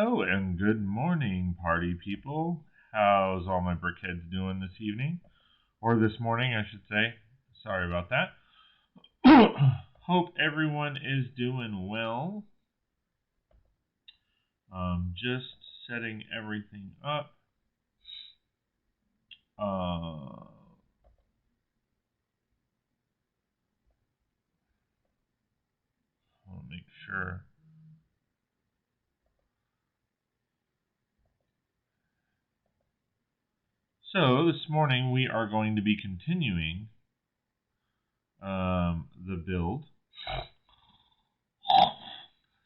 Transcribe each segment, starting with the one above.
Hello and good morning, party people. How's all my brickheads doing this evening? Or this morning, I should say. Sorry about that. Hope everyone is doing well. Just setting everything up. I'll make sure. So this morning we are going to be continuing the build.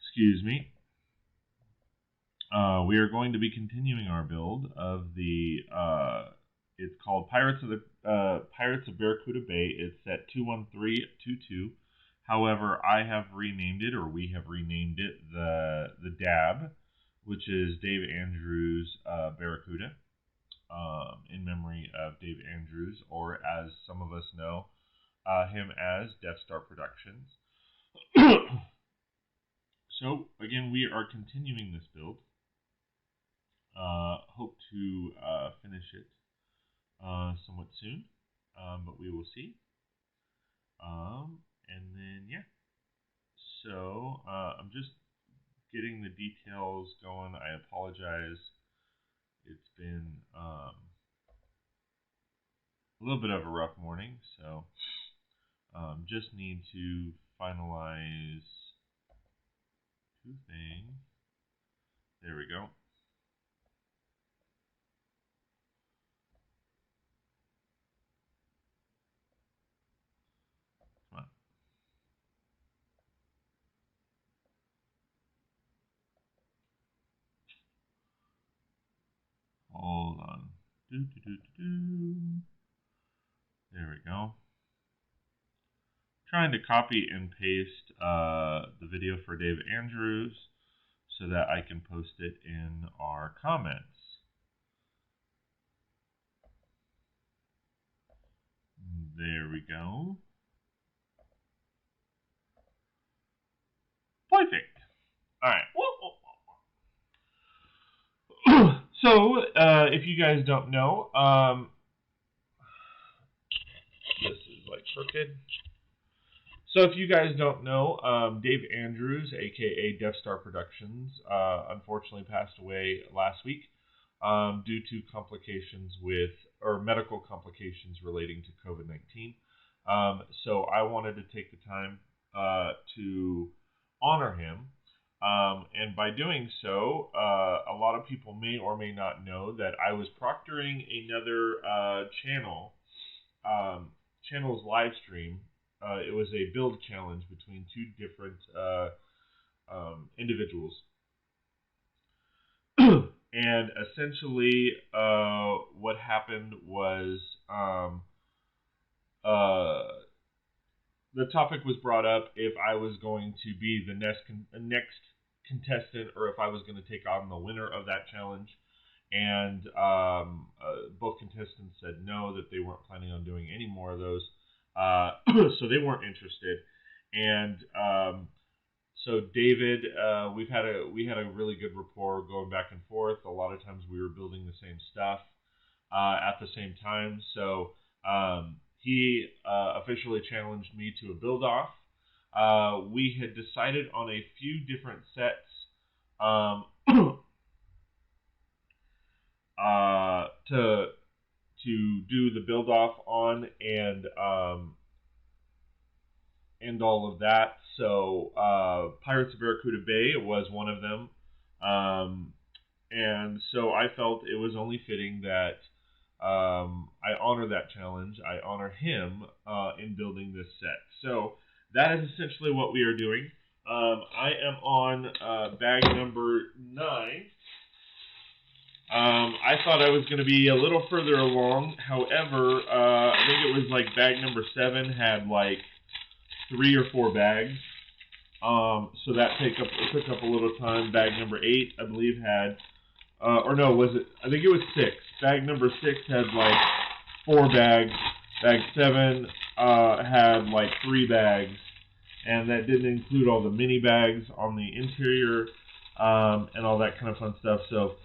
Excuse me. We are going to be continuing our build of the. It's called Pirates of Barracuda Bay. It's set 21322. However, I have renamed it, or we have renamed it, the DAB, which is Dave Andrews Barracuda. In memory of Dave Andrews, or as some of us know him as Death Star Productions. So, again, we are continuing this build. Hope to finish it somewhat soon, but we will see. And then, yeah. So, I'm just getting the details going. I apologize. It's been a little bit of a rough morning, so just need to finalize two things. There we go. Come on. Hold on. There we go. Trying to copy and paste the video for Dave Andrews so that I can post it in our comments. There we go. Perfect. All right. So, if you guys don't know, this is like crooked. So if you guys don't know, Dave Andrews, aka Death Star Productions, unfortunately passed away last week due to complications or medical complications relating to COVID-19. So I wanted to take the time to honor him. And by doing so, a lot of people may or may not know that I was proctoring another channel's live stream. It was a build challenge between two different individuals. And essentially, what happened was the topic was brought up if I was going to be the next contestant, or if I was going to take on the winner of that challenge. And both contestants said no, that they weren't planning on doing any more of those. So they weren't interested. And so David, we had a really good rapport going back and forth. A lot of times we were building the same stuff at the same time. So he officially challenged me to a build-off. We had decided on a few different sets to do the build-off on, and all of that. So Pirates of Barracuda Bay was one of them. And so I felt it was only fitting that I honor that challenge. I honor him in building this set. So that is essentially what we are doing. I am on bag number 9. I thought I was going to be a little further along. However, I think it was like bag number 7 had like 3 or 4 bags. So that took up a little time. Bag number 8, I believe, had, or no, was it? I think it was 6. Bag number 6 had like 4 bags. Bag 7 had like 3 bags, and that didn't include all the mini bags on the interior. and all that kind of fun stuff. So,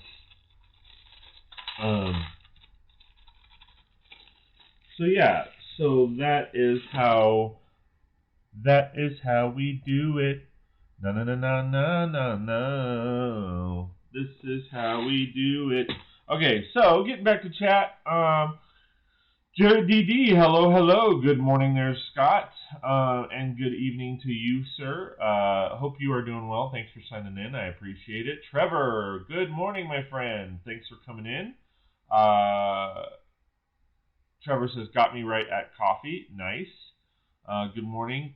yeah. So that is how we do it. No, no, no, no, no, no, no. This is how we do it. Okay, so getting back to chat. Jared DD, hello, hello. Good morning there, Scott. And good evening to you, sir. Hope you are doing well. Thanks for signing in. I appreciate it. Trevor, good morning, my friend. Thanks for coming in. Trevor says, got me right at coffee. Nice. Good morning.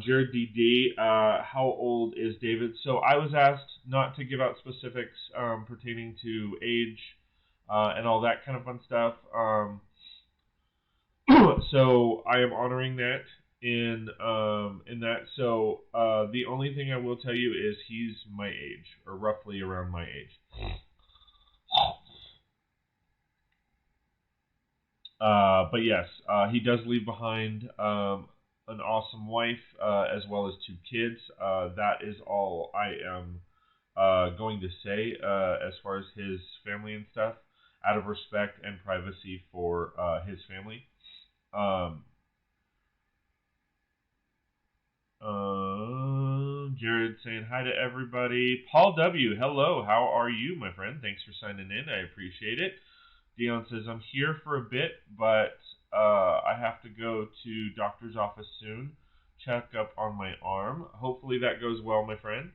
Jared DD, how old is David? So I was asked not to give out specifics pertaining to age and all that kind of fun stuff. So I am honoring that in that. So the only thing I will tell you is he's my age, or roughly around my age. But yes, he does leave behind an awesome wife as well as 2 kids. That is all I am going to say as far as his family and stuff, out of respect and privacy for his family. Jared saying hi to everybody. Paul W, hello, how are you, my friend? Thanks for signing in, I appreciate it. Dion says, I'm here for a bit, but I have to go to doctor's office soon. Check up on my arm. Hopefully that goes well, my friend.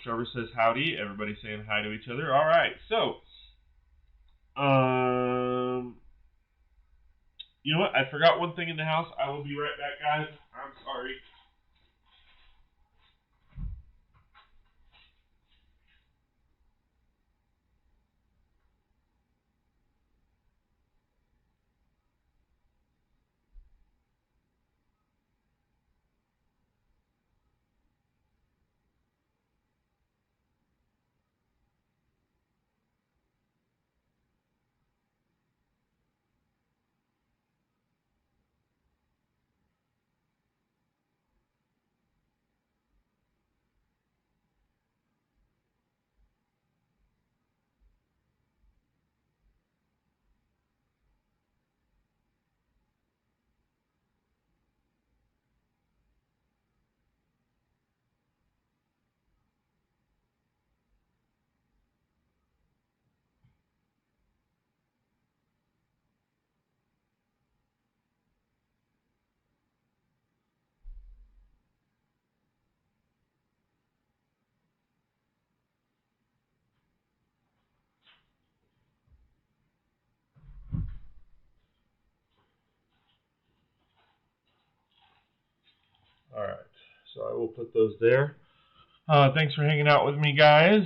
Trevor says, howdy. Everybody saying hi to each other. All right, so, you know what? I forgot one thing in the house. I will be right back, guys. I'm sorry. All right, so I will put those there. Thanks for hanging out with me, guys.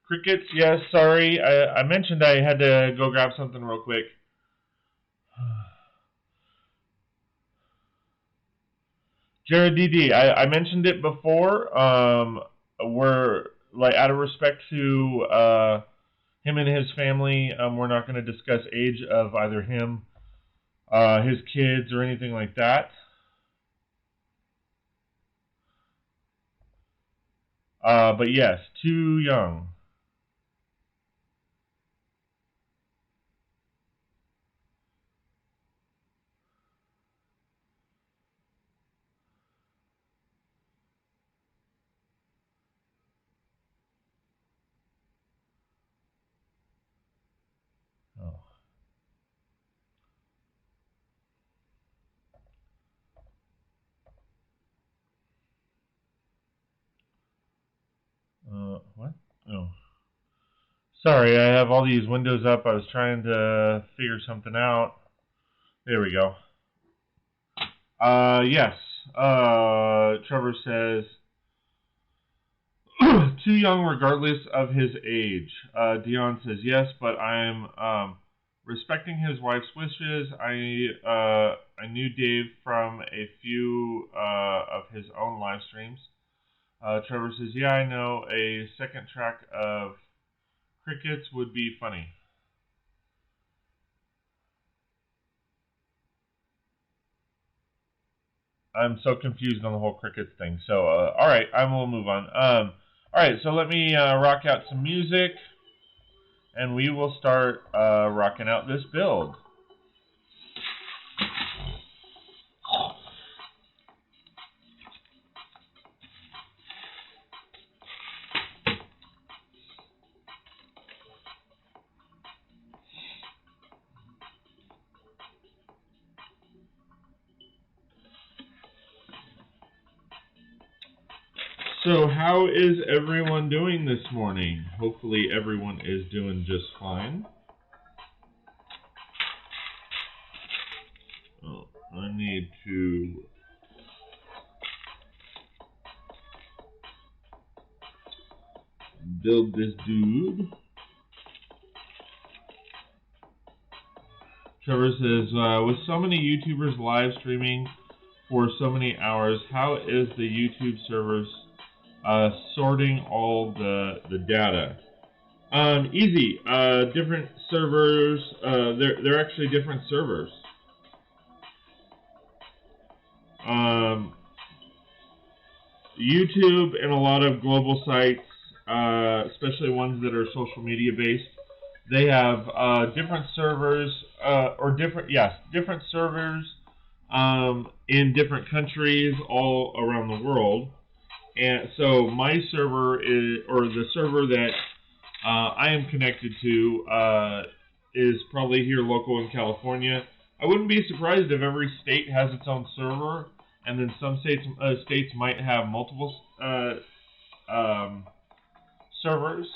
Crickets, yes, sorry. I mentioned I had to go grab something real quick. Jared DD, I mentioned it before. We're, like, out of respect to him and his family, we're not going to discuss age of either him, his kids, or anything like that. But yes, too young. Oh. What? Oh. Sorry, I have all these windows up. I was trying to figure something out. There we go. Yes. Trevor says, too young regardless of his age. Dion says, yes, but I'm respecting his wife's wishes. I knew Dave from a few of his own live streams. Trevor says, yeah, I know. A second track of crickets would be funny. I'm so confused on the whole crickets thing. So, all right, I will move on. All right, so let me rock out some music, and we will start rocking out this build. So how is everyone doing this morning? Hopefully everyone is doing just fine. Oh, I need to build this dude. Trevor says, with so many YouTubers live streaming for so many hours, how is the YouTube servers sorting all the data? Easy. Different servers. They're actually different servers. YouTube and a lot of global sites, especially ones that are social media based, they have different servers different servers in different countries all around the world. And so my server or the server that I am connected to is probably here local in California. I wouldn't be surprised if every state has its own server, and then some states might have multiple servers.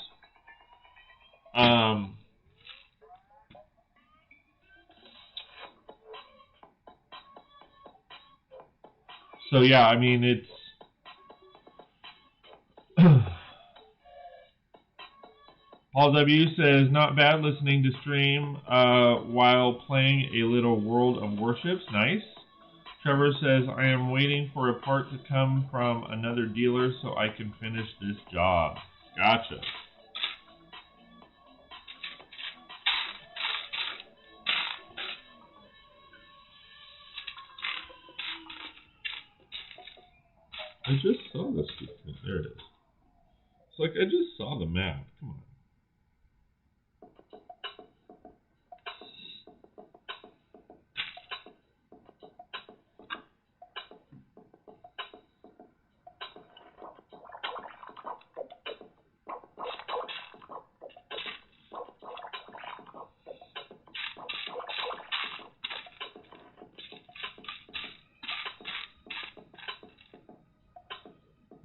So yeah, I mean it's Paul W says, not bad listening to stream while playing a little World of Warships. Nice. Trevor says, I am waiting for a part to come from another dealer so I can finish this job. Gotcha. I just saw this. There it is. It's like I just saw the map. Come on.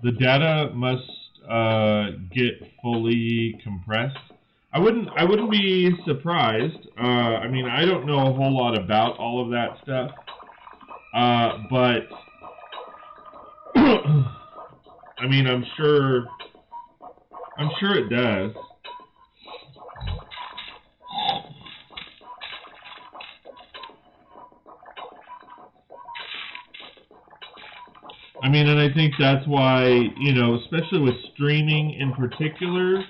The data must get fully compressed. I wouldn't be surprised. I mean, I don't know a whole lot about all of that stuff, but I mean, I'm sure it does. I mean, and I think that's why, you know, especially with streaming in particular,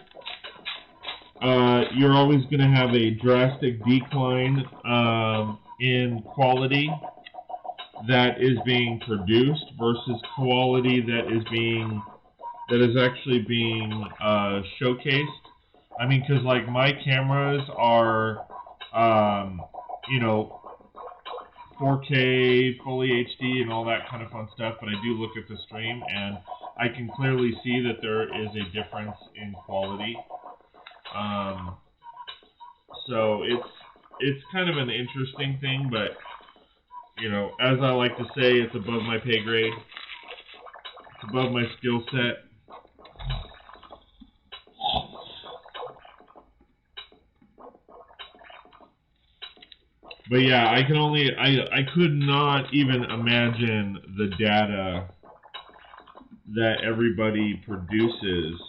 you're always going to have a drastic decline in quality that is being produced versus quality that is actually being showcased. I mean, because like my cameras are, you know, 4K, fully HD, and all that kind of fun stuff, but I do look at the stream, and I can clearly see that there is a difference in quality. So it's kind of an interesting thing, but, you know, as I like to say, it's above my pay grade. It's above my skill set. But yeah, I could not even imagine the data that everybody produces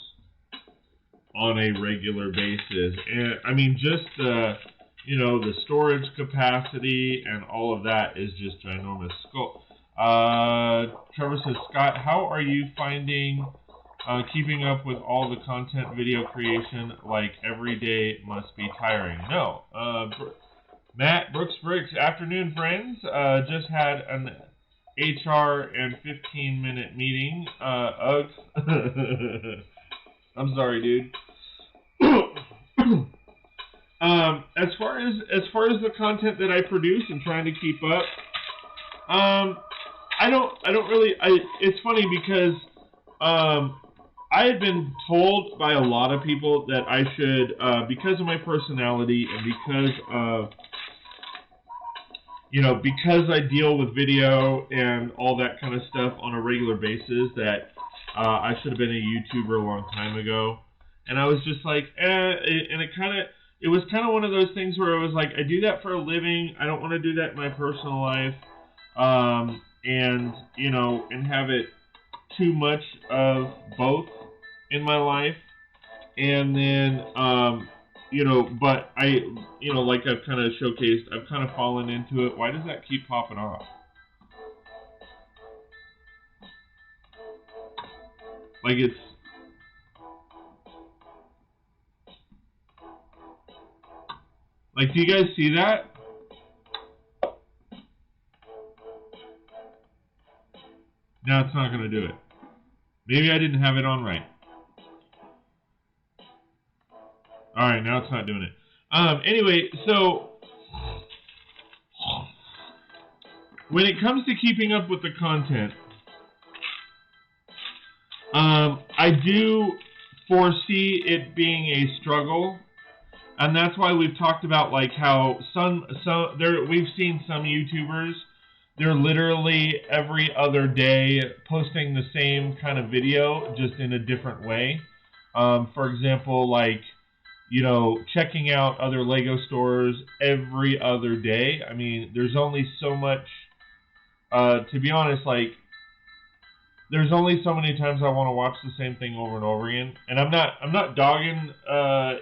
on a regular basis. And I mean, just you know, the storage capacity and all of that is just ginormous. Trevor says, Scott, how are you finding keeping up with all the content video creation? Like every day must be tiring. No. Matt Brooks, afternoon, friends. Just had HR and 15-minute meeting. Uggs. I'm sorry, dude. As far as the content that I produce and trying to keep up, I don't really. It's funny because I had been told by a lot of people that I should, because of my personality and because of, because I deal with video and all that kind of stuff on a regular basis, that I should have been a YouTuber a long time ago. And I was just like, and it was kind of one of those things where it was like, I do that for a living. I don't want to do that in my personal life, and have it too much of both in my life. And then, but like I've kind of showcased, I've kind of fallen into it. Why does that keep popping off? Like it's... Like, do you guys see that? No, it's not going to do it. Maybe I didn't have it on right. Alright, now it's not doing it. Anyway, so when it comes to keeping up with the content, I do foresee it being a struggle. And that's why we've talked about like how we've seen some YouTubers, they're literally every other day posting the same kind of video, just in a different way. For example, like, checking out other Lego stores every other day. I mean, there's only so much, to be honest, like, there's only so many times I want to watch the same thing over and over again. And I'm not dogging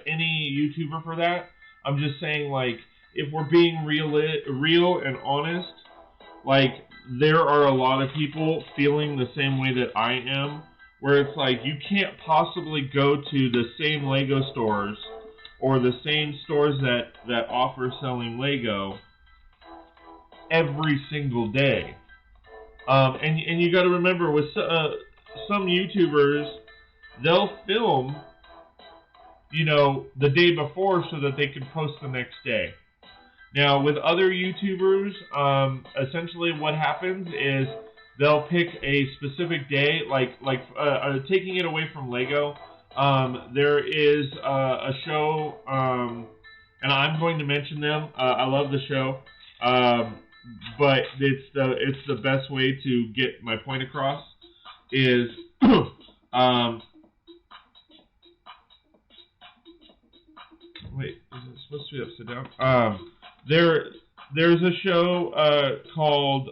any YouTuber for that. I'm just saying, like, if we're being real and honest, like, there are a lot of people feeling the same way that I am, where it's like you can't possibly go to the same Lego stores or the same stores that offer selling Lego every single day. And you got to remember, with some YouTubers, they'll film, the day before so that they can post the next day. Now, with other YouTubers, essentially what happens is they'll pick a specific day, like taking it away from Lego. There is a show, and I'm going to mention them. I love the show. But it's the best way to get my point across is wait, is it supposed to be upside down? There's a show called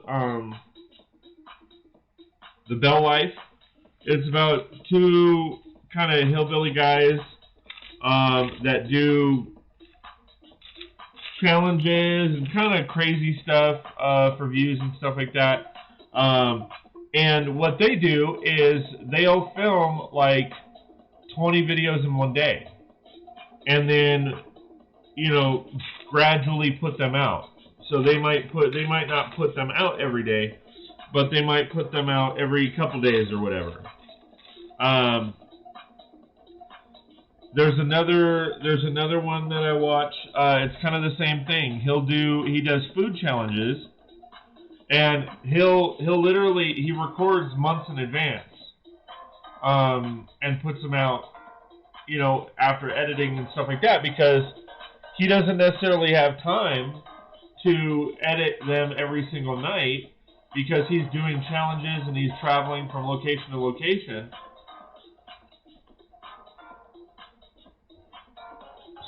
The Bell Life. It's about two kind of hillbilly guys that do challenges and kind of crazy stuff for views and stuff like that. And what they do is they'll film like 20 videos in one day, and then gradually put them out. So they might not put them out every day, but they might put them out every couple days or whatever. There's another one that I watch. It's kind of the same thing. He does food challenges, and he'll literally, he records months in advance, and puts them out, after editing and stuff like that, because he doesn't necessarily have time to edit them every single night, because he's doing challenges and he's traveling from location to location.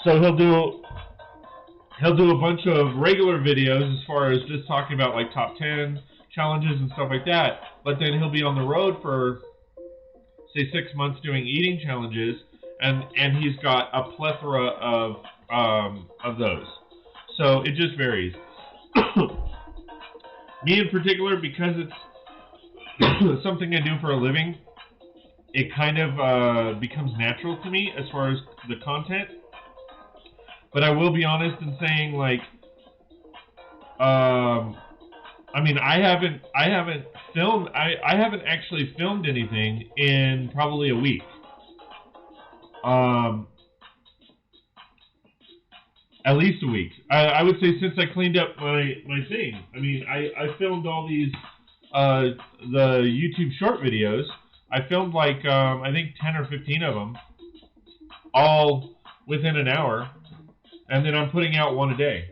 So he'll do a bunch of regular videos as far as just talking about like top 10 challenges and stuff like that. But then he'll be on the road for, say, 6 months doing eating challenges, and he's got a plethora of those. So it just varies. Me in particular, because it's something I do for a living, it kind of becomes natural to me as far as the content. But I will be honest in saying, like, I mean, I haven't filmed. I haven't actually filmed anything in probably a week. At least a week. I would say since I cleaned up my thing. I mean, I filmed all these the YouTube short videos. I filmed like I think 10 or 15 of them, all within an hour, and then I'm putting out one a day.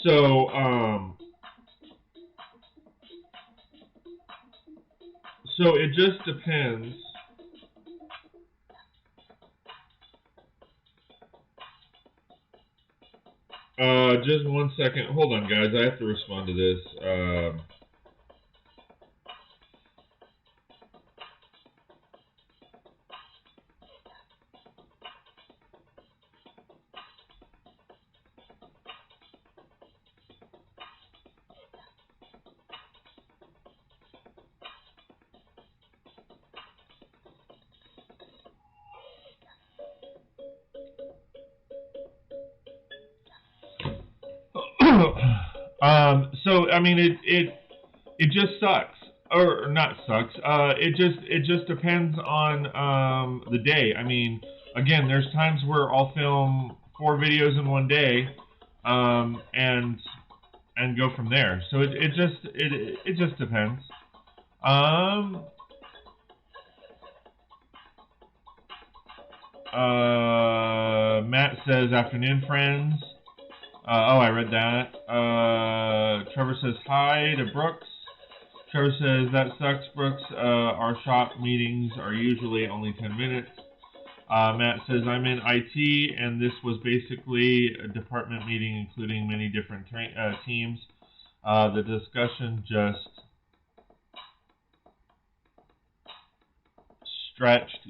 So so it just depends. Just 1 second. Hold on, guys. I have to respond to this. So I mean, it just sucks, or not sucks. It just depends on the day. I mean, again, there's times where I'll film 4 videos in one day, and go from there. So it just depends. Matt says, "Afternoon, friends." Oh, I read that. Trevor says hi to Brooks. Trevor says, "That sucks, Brooks. Our shop meetings are usually only 10 minutes. Matt says, "I'm in IT, and this was basically a department meeting including many different teams. The discussion just stretched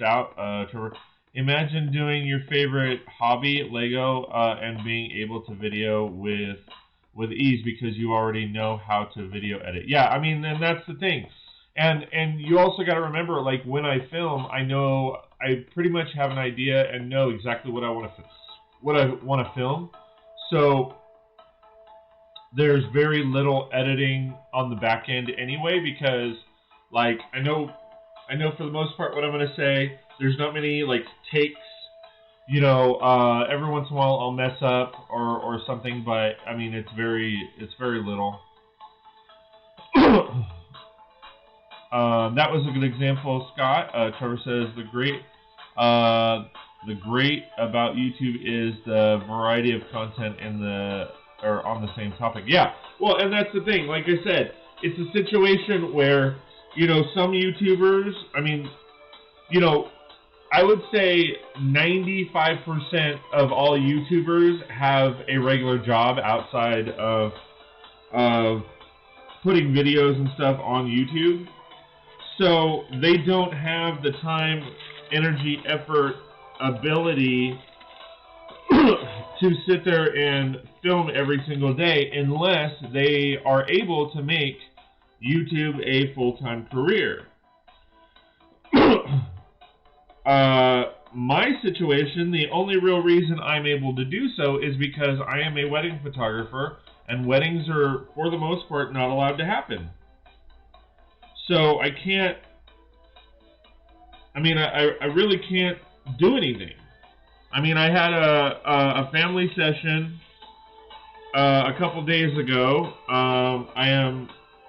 out." Trevor, imagine doing your favorite hobby, Lego, and being able to video with ease because you already know how to video edit. Yeah, I mean, and that's the thing. And you also got to remember, like, when I film, I pretty much have an idea and know exactly what I want to film. So there's very little editing on the back end anyway, because like I know for the most part what I'm going to say. There's not many like takes, you know. Every once in a while I'll mess up or something, but I mean it's very little. That was a good example, Scott. Trevor says the great about YouTube is the variety of content on the same topic. Yeah, well, and that's the thing. Like I said, it's a situation where, you know, some YouTubers, I mean, you know, I would say 95% of all YouTubers have a regular job outside of putting videos and stuff on YouTube. So they don't have the time, energy, effort, ability to sit there and film every single day unless they are able to make YouTube a full-time career. My situation, the only real reason I'm able to do so is because I am a wedding photographer, and weddings are, for the most part, not allowed to happen. So I can't, I mean, I really can't do anything. I mean, I had a family session a couple days ago.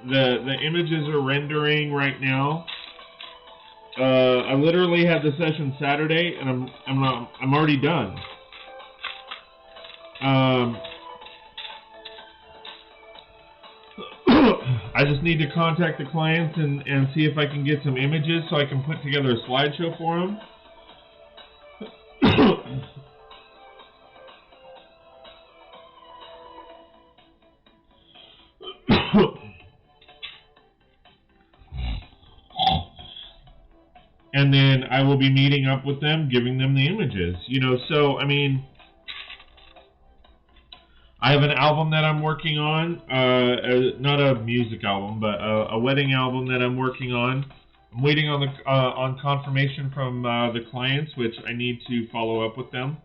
The images are rendering right now. I literally had the session Saturday, and I'm already done. I just need to contact the clients and see if I can get some images so I can put together a slideshow for them. And then I will be meeting up with them, giving them the images. You know, so, I mean, I have an album that I'm working on, not a music album, but a wedding album that I'm working on. I'm waiting on on confirmation from the clients, which I need to follow up with them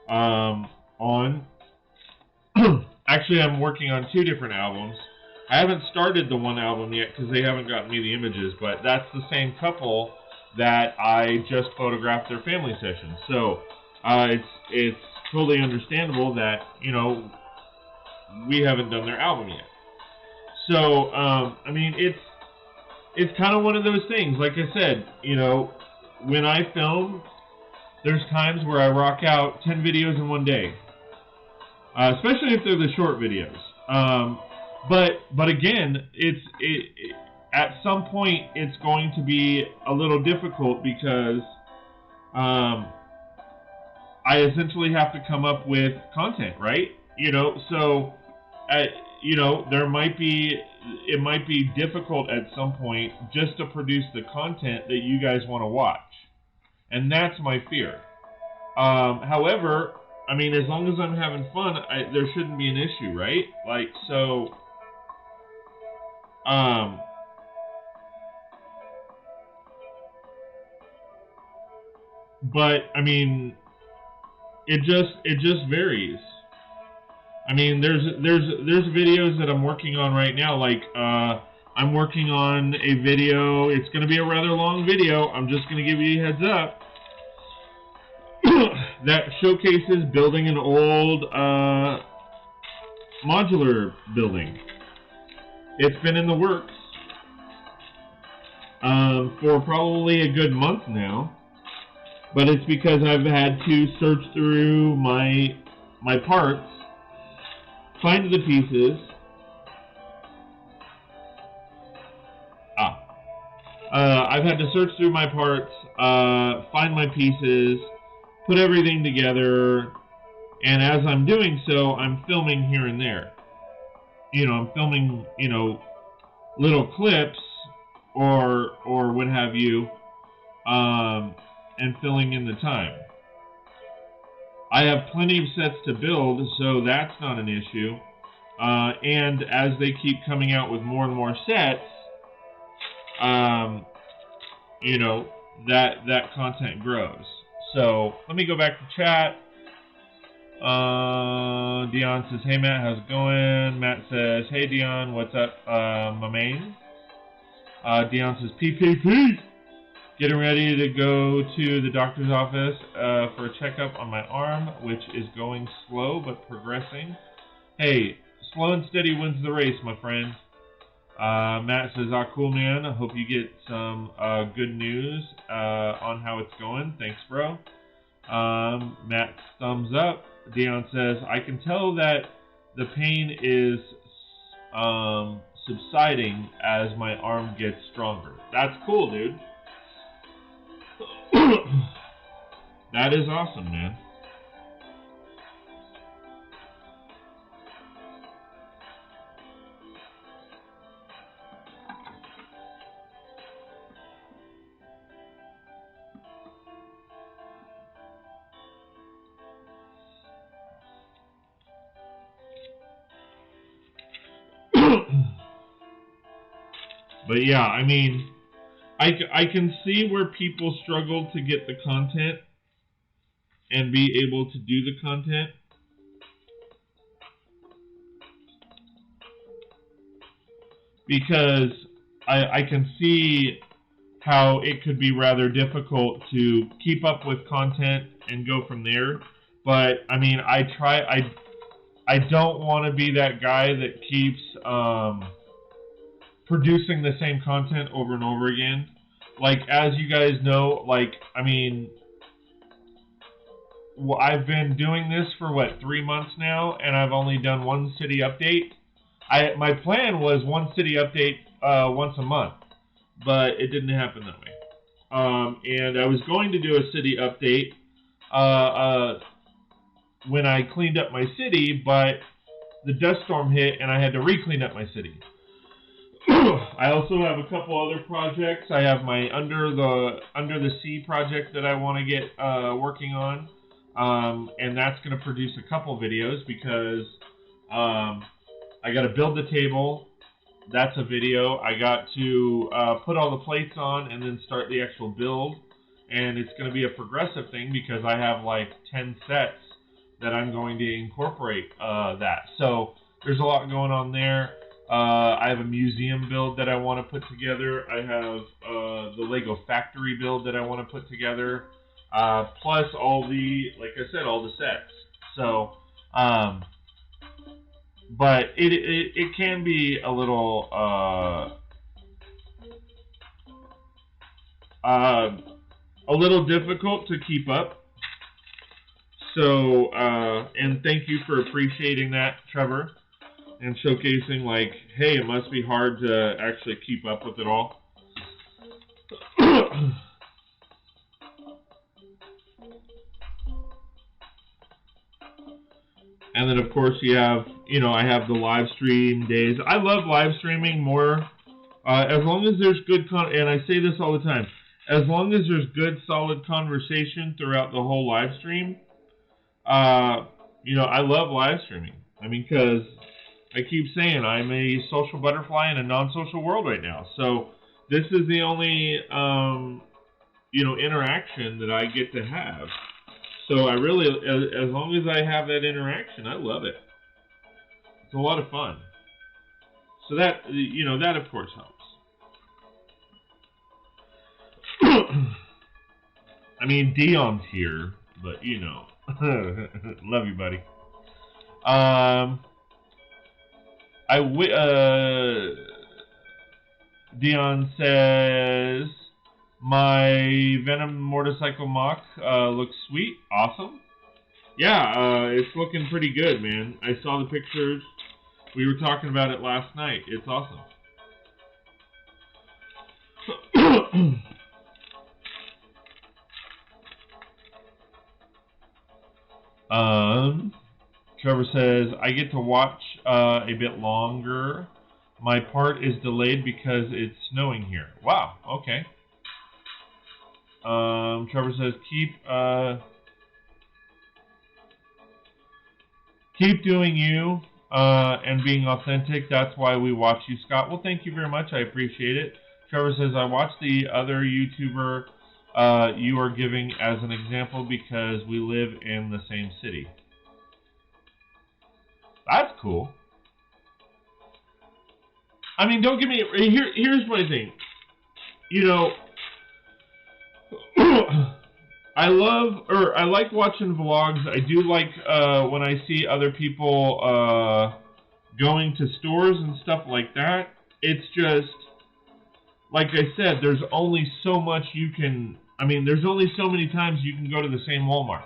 on. Actually, I'm working on 2 different albums. I haven't started the one album yet because they haven't gotten me the images, but that's the same couple that I just photographed their family session. So it's totally understandable that, you know, we haven't done their album yet. So I mean, it's kind of one of those things. Like I said, you know, when I film, there's times where I rock out 10 videos in one day, especially if they're the short videos. But again, at some point it's going to be a little difficult because I essentially have to come up with content, right? You know, so you know, it might be difficult at some point just to produce the content that you guys want to watch, and that's my fear. However, I mean, as long as I'm having fun, there shouldn't be an issue, right? Like, so, but I mean, it just varies. I mean, there's videos that I'm working on right now. Like, I'm working on a video. It's going to be a rather long video. I'm just going to give you a heads up. That showcases building an old modular building. It's been in the works for probably a good month now, but it's because I've had to search through my parts, find the pieces. I've had to search through my parts, find my pieces, put everything together, and as I'm doing so, I'm filming here and there. You know, I'm filming, you know, little clips or what have you, and filling in the time. I have plenty of sets to build, so that's not an issue. And as they keep coming out with more and more sets, you know, that content grows. So let me go back to chat. Dion says, "Hey Matt, how's it going?" Matt says, "Hey Dion, what's up, my main?" Dion says, "PPP. Getting ready to go to the doctor's office for a checkup on my arm, which is going slow but progressing." Hey, slow and steady wins the race, my friend. Matt says, "Ah, cool, man. I hope you get some good news on how it's going. Thanks, bro." Matt thumbs up. Dion says, "I can tell that the pain is subsiding as my arm gets stronger." That's cool, dude. That is awesome, man. But yeah, I mean, I can see where people struggle to get the content and be able to do the content. Because I can see how it could be rather difficult to keep up with content and go from there. But, I mean, I don't want to be that guy that keeps producing the same content over and over again. Like, as you guys know, like, I mean, I've been doing this for, 3 months now, and I've only done one city update. My plan was one city update once a month, but it didn't happen that way. And I was going to do a city update when I cleaned up my city, but the dust storm hit, and I had to re-clean up my city. I also have a couple other projects. I have my Under the Sea project that I want to get working on, and that's going to produce a couple videos because I got to build the table. That's a video. I got to put all the plates on and then start the actual build, and it's going to be a progressive thing because I have like 10 sets that I'm going to incorporate that. So there's a lot going on there. I have a museum build that I want to put together. I have the Lego factory build that I want to put together. Plus all the, like I said, all the sets. So, but it can be a little difficult to keep up. So, and thank you for appreciating that, Trevor, and showcasing, like, hey, it must be hard to actually keep up with it all. And then, of course, you have, you know, I have the live stream days. I love live streaming more, as long as there's good and I say this all the time, as long as there's good, solid conversation throughout the whole live stream. You know, I love live streaming. I mean, because I keep saying I'm a social butterfly in a non-social world right now. So this is the only, you know, interaction that I get to have. So I really, as long as I have that interaction, I love it. It's a lot of fun. So that, you know, that of course helps. I mean, Dion's here, but you know, love you, buddy. Dion says, my Venom motorcycle mock looks sweet. Awesome. Yeah, it's looking pretty good, man. I saw the pictures. We were talking about it last night. It's awesome. Trevor says, I get to watch a bit longer. My part is delayed because it's snowing here. Wow, okay. Trevor says, keep doing you and being authentic. That's why we watch you, Scott. Well, thank you very much. I appreciate it. Trevor says, I watch the other YouTuber you are giving as an example because we live in the same city. That's cool. I mean, don't get me... Here's my thing. You know, I like watching vlogs. I do like when I see other people going to stores and stuff like that. It's just, like I said, there's only so much you can... I mean, there's only so many times you can go to the same Walmart.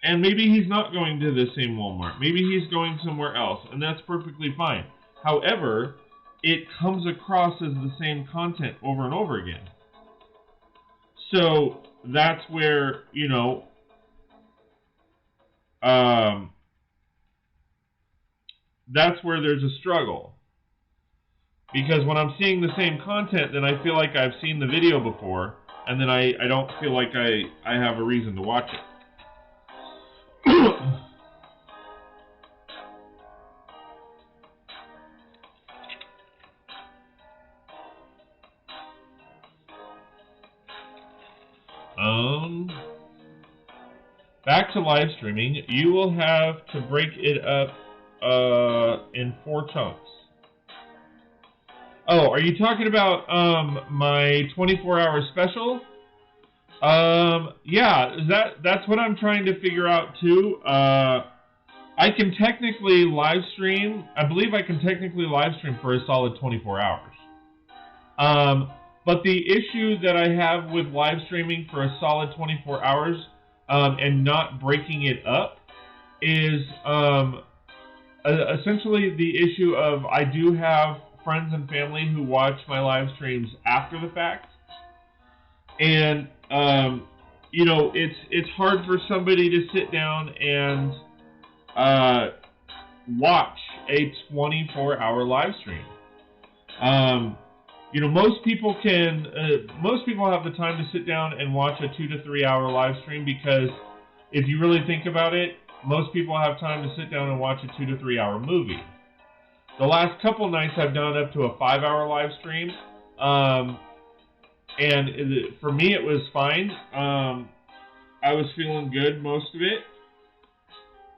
And maybe he's not going to the same Walmart. Maybe he's going somewhere else, and that's perfectly fine. However, it comes across as the same content over and over again. So that's where, you know, that's where there's a struggle. Because when I'm seeing the same content, then I feel like I've seen the video before, and then I don't feel like I have a reason to watch it. Back to live streaming, you will have to break it up in 4 chunks. Oh, are you talking about my 24-hour special? Yeah, that's what I'm trying to figure out too. I can technically live stream. I believe I can technically live stream for a solid 24 hours. But the issue that I have with live streaming for a solid 24 hours and not breaking it up is essentially the issue of I do have friends and family who watch my live streams after the fact. And, you know, it's hard for somebody to sit down and watch a 24-hour live stream. You know, most people have the time to sit down and watch a 2 to 3 hour live stream because if you really think about it, most people have time to sit down and watch a 2 to 3 hour movie. The last couple nights I've done up to a 5-hour live stream, and for me it was fine. I was feeling good most of it.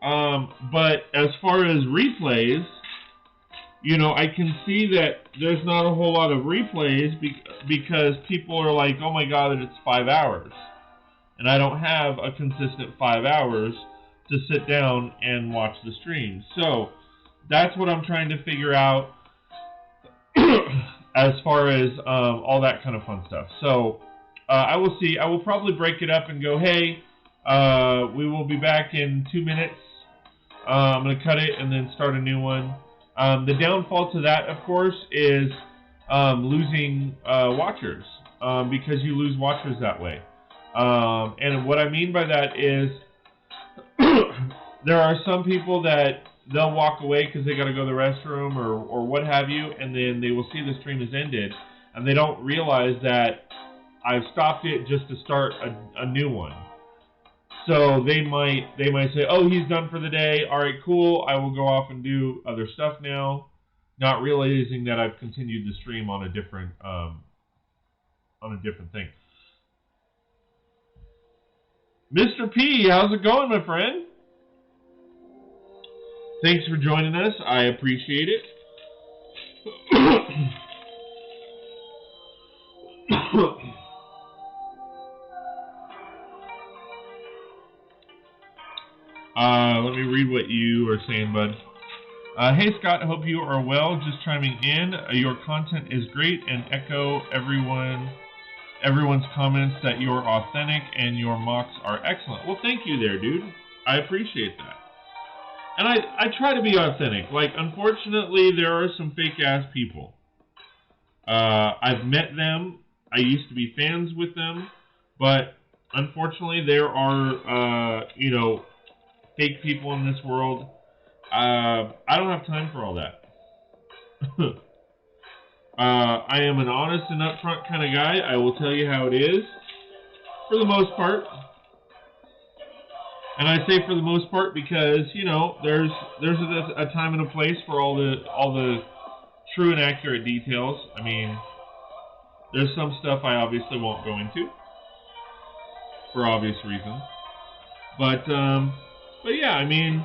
But as far as replays, you know, I can see that there's not a whole lot of replays because people are like, oh my god, it's 5 hours. And I don't have a consistent 5 hours to sit down and watch the stream. So that's what I'm trying to figure out as far as all that kind of fun stuff. So I will see. I will probably break it up and go, hey, we will be back in 2 minutes. I'm going to cut it and then start a new one. The downfall to that, of course, is losing watchers because you lose watchers that way. And what I mean by that is there are some people that they'll walk away because they got to go to the restroom or what have you, and then they will see the stream has ended, and they don't realize that I've stopped it just to start a new one. So they might say, oh, he's done for the day. All right, cool. I will go off and do other stuff now, not realizing that I've continued the stream on a different thing. Mr. P, how's it going, my friend? Thanks for joining us. I appreciate it. Let me read what you are saying, bud. Hey, Scott, hope you are well. Just chiming in. Your content is great and echo everyone's comments that you're authentic and your mocks are excellent. Well, thank you there, dude. I appreciate that. And I try to be authentic. Like, unfortunately, there are some fake-ass people. I've met them. I used to be fans with them. But, unfortunately, there are, fake people in this world. I don't have time for all that. I am an honest and upfront kind of guy. I will tell you how it is, for the most part. And I say for the most part because, you know, there's a time and a place for all the true and accurate details. I mean, there's some stuff I obviously won't go into for obvious reasons. But yeah, I mean,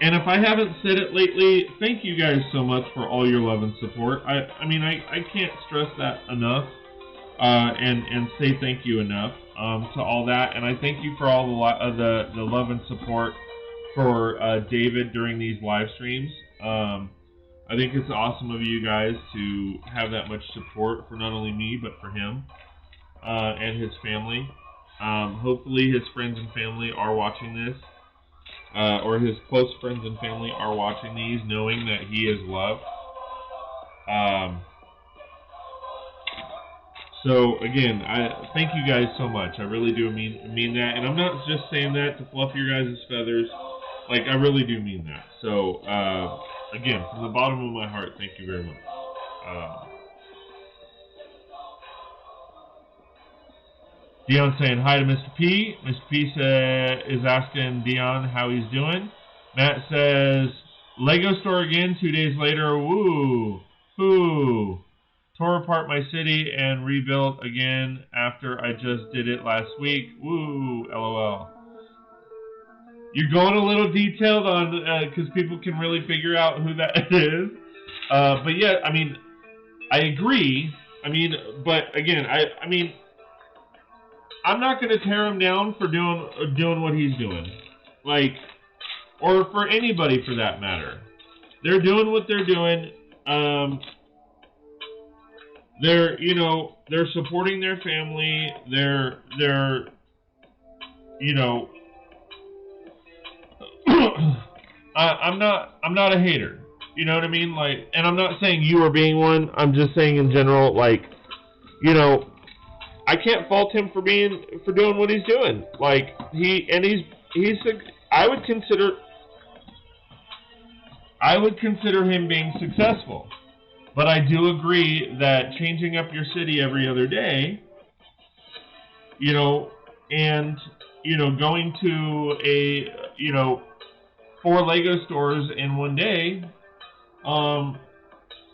and if I haven't said it lately, thank you guys so much for all your love and support. I mean, I can't stress that enough, and say thank you enough to all that. And I thank you for all the love and support for David during these live streams. I think it's awesome of you guys to have that much support for not only me but for him and his family. Hopefully his friends and family are watching this, or his close friends and family are watching these, knowing that he is loved. So again, I thank you guys so much. I really do mean that, and I'm not just saying that to fluff your guys' feathers. Like, I really do mean that. So again, from the bottom of my heart, thank you very much. Dion saying hi to Mr. P. Mr. P is asking Dion how he's doing. Matt says, Lego store again 2 days later. Woo! Whoo! Tore apart my city and rebuilt again after I just did it last week. Woo! LOL. You're going a little detailed on, because people can really figure out who that is. But yeah, I mean, I agree. I mean, but again, I mean, I'm not going to tear him down for doing what he's doing, like, or for anybody for that matter. They're doing what they're doing. They're supporting their family. They're I'm not a hater. You know what I mean? Like, and I'm not saying you are being one. I'm just saying in general, like, I can't fault him for doing what he's doing. Like, I would consider him being successful. But I do agree that changing up your city every other day, and going to 4 Lego stores in one day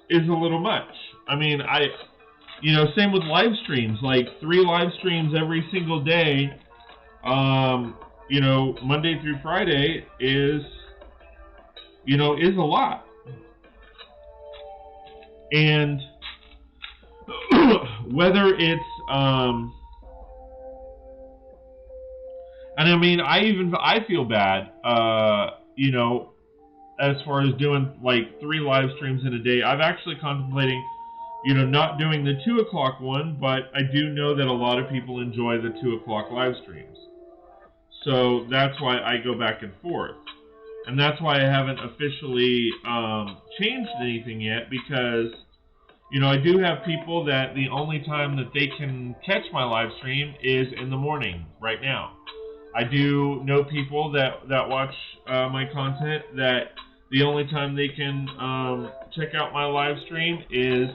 is a little much. I mean, same with live streams, like 3 live streams every single day You know, Monday through Friday is a lot. And whether it's and I mean, I feel bad, you know, as far as doing like 3 live streams in a day. I'm actually contemplating, you know, not doing the 2 o'clock one, but I do know that a lot of people enjoy the 2 o'clock live streams. So that's why I go back and forth. And that's why I haven't officially changed anything yet, because, you know, I do have people that the only time that they can catch my live stream is in the morning right now. I do know people that watch my content that the only time they can check out my live stream is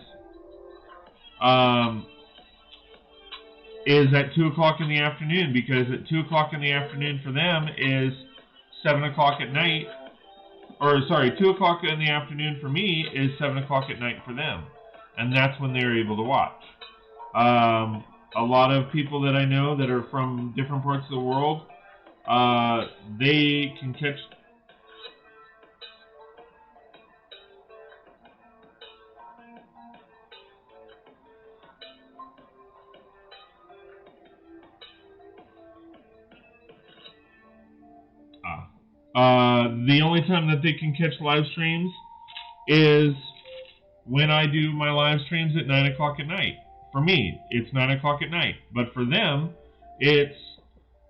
at 2 o'clock in the afternoon, because at 2 o'clock in the afternoon for them is 7 o'clock at night. Or, sorry, 2 o'clock in the afternoon for me is 7 o'clock at night for them. And that's when they're able to watch. A lot of people that I know that are from different parts of the world, they can catch... the only time that they can catch live streams is when I do my live streams at 9 o'clock at night. For me, it's 9 o'clock at night. But for them, it's,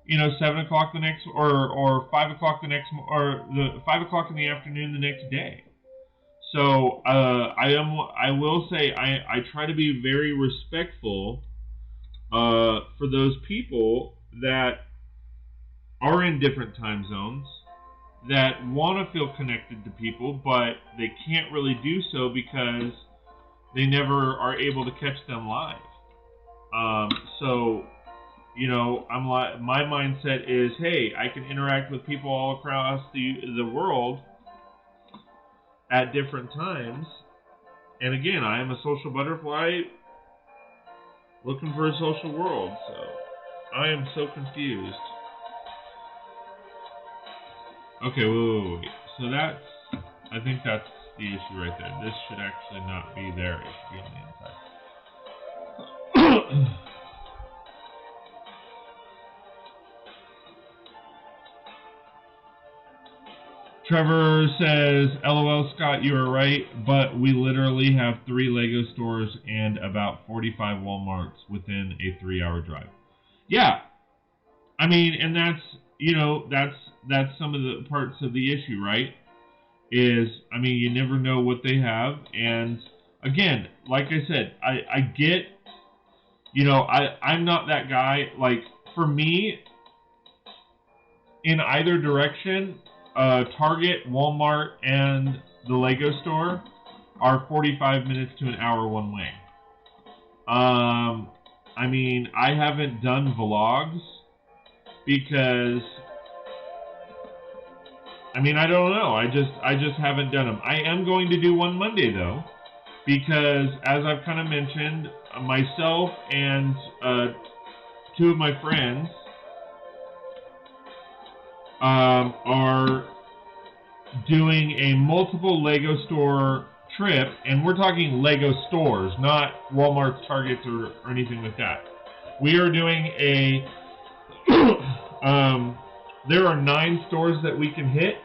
you know, 7 o'clock the next, or 5 o'clock the next, or the 5 o'clock in the afternoon the next day. So I will say I try to be very respectful for those people that are in different time zones, that want to feel connected to people, but they can't really do so because they never are able to catch them live. So, you know, my mindset is, hey, I can interact with people all across the world at different times. And again, I am a social butterfly looking for a social world. So I am so confused. Okay, wait. So I think that's the issue right there. This should actually not be there. It should be on the inside. Trevor says, LOL, Scott, you are right, but we literally have 3 Lego stores and about 45 Walmarts within a 3-hour drive. Yeah. I mean, and that's, you know, that's some of the parts of the issue, right? Is, I mean, you never know what they have. And again, like I said, I get, you know, I'm not that guy. Like, for me, in either direction, Target, Walmart, and the Lego store are 45 minutes to an hour one way. I mean, I haven't done vlogs because, I mean, I don't know. I just haven't done them. I am going to do one Monday, though, because, as I've kind of mentioned, myself and 2 of my friends are doing a multiple Lego store trip, and we're talking Lego stores, not Walmart, Targets, or anything like that. We are doing a there are 9 stores that we can hit,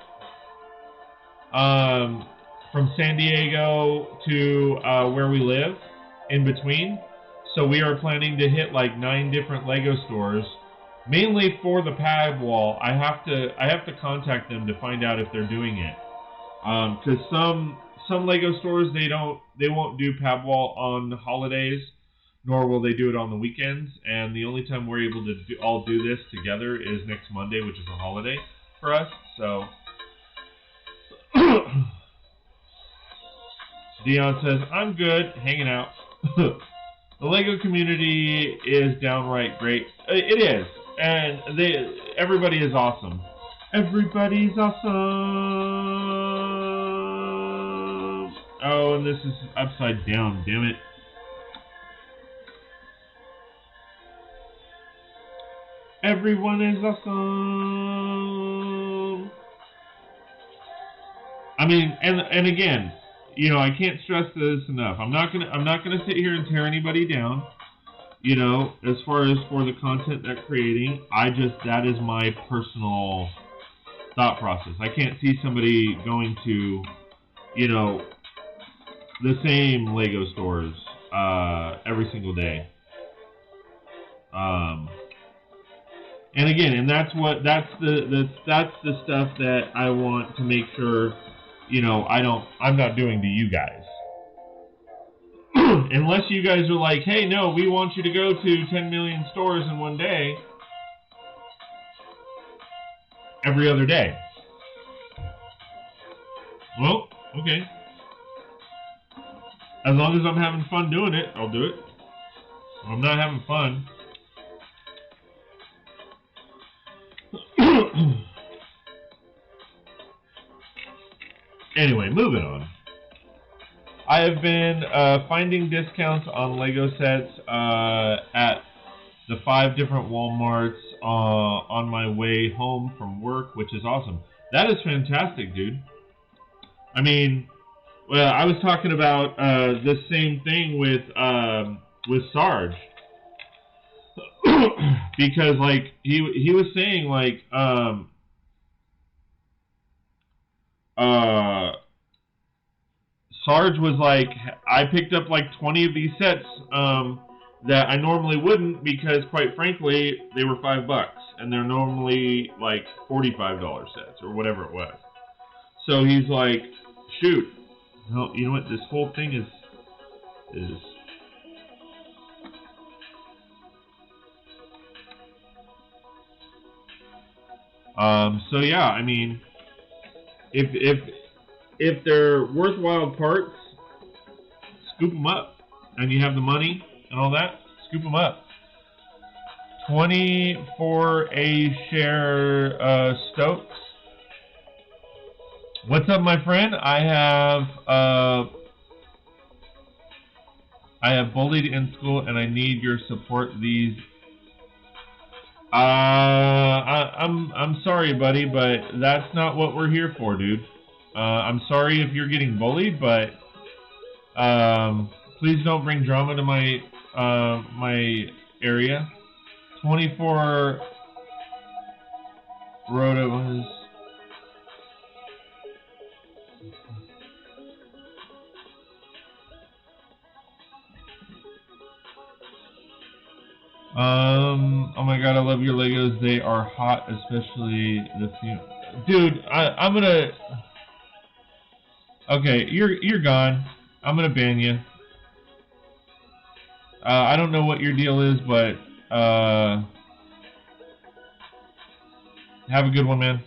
from San Diego to where we live, in between. So we are planning to hit like 9 different Lego stores, mainly for the pad wall. I have to contact them to find out if they're doing it, because some Lego stores they won't do pad wall on holidays, nor will they do it on the weekends. And the only time we're able to all do this together is next Monday, which is a holiday for us. So Dion says, I'm good, hanging out. The Lego community is downright great. It is. And everybody is awesome. Everybody's awesome. Oh, and this is upside down, damn it. Everyone is awesome. I mean, and again, you know, I can't stress this enough. I'm not gonna sit here and tear anybody down. You know, as far as for the content they're creating, that is my personal thought process. I can't see somebody going to, you know, the same Lego stores every single day. And again, and that's the stuff that I want to make sure, you know, I'm not doing to you guys. Unless you guys are like, hey, no, we want you to go to 10 million stores in one day, every other day. Well, okay. As long as I'm having fun doing it, I'll do it. If I'm not having fun. Anyway, moving on. I have been finding discounts on Lego sets at the 5 different Walmarts on my way home from work, which is awesome. That is fantastic, dude. I mean, well, I was talking about the same thing with Sarge. Because, like, he was saying, like, Sarge was like, I picked up like 20 of these sets that I normally wouldn't because, quite frankly, they were $5 and they're normally like $45 sets or whatever it was. So he's like, shoot, no, you know what? This whole thing is so yeah, I mean, if they're worthwhile parts, scoop them up, and you have the money and all that, scoop them up. 24 A share Stokes. What's up, my friend? I have bullied in school, and I need your support. These. I'm sorry, buddy, but that's not what we're here for, dude. I'm sorry if you're getting bullied, but please don't bring drama to my my area. 24 Rhoda was. Oh my god, I love your Legos. They are hot, especially the few. Dude, I'm gonna. Okay, you're gone. I'm gonna ban you. I don't know what your deal is, but have a good one, man.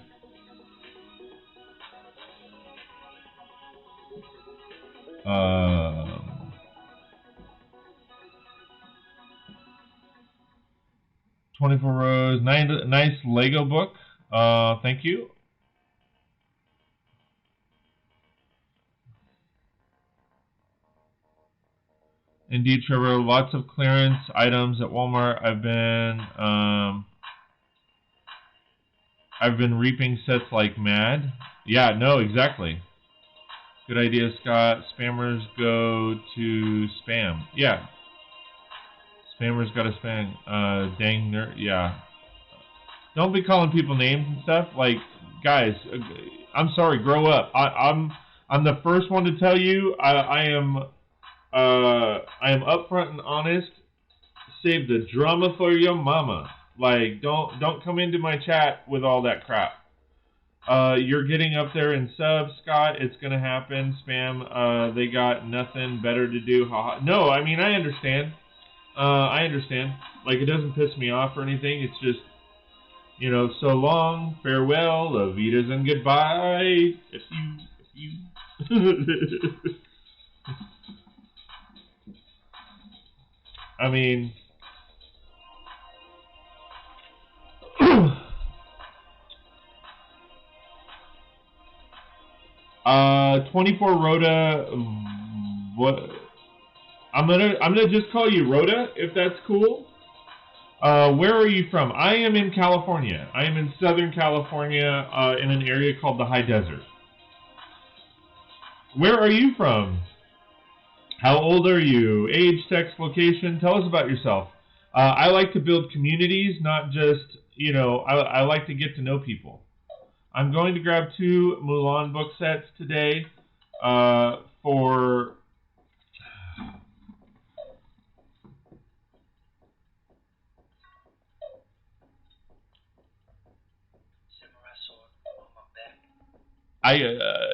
Uh, 24 rows. Nice Lego book. Thank you. Indeed, Trevor. Lots of clearance items at Walmart. I've been reaping sets like mad. Yeah, no, exactly. Good idea, Scott. Spammers go to spam. Yeah. Spammers got to spam. Dang nerd. Yeah. Don't be calling people names and stuff. Like, guys, I'm sorry. Grow up. I'm the first one to tell you. I am upfront and honest. Save the drama for your mama. Like, don't come into my chat with all that crap. You're getting up there in subs, Scott. It's gonna happen. Spam. They got nothing better to do. No, I mean, I understand. I understand. Like, it doesn't piss me off or anything. It's just, you know, so long, farewell, Avitas and goodbye. If you. I mean, 24 Rhoda. What? I'm gonna just call you Rhoda, if that's cool. Where are you from? I am in California. I am in Southern California, in an area called the High Desert. Where are you from? How old are you? Age, sex, location? Tell us about yourself. I like to build communities, not just, you know, I like to get to know people. I'm going to grab 2 Mulan book sets today for...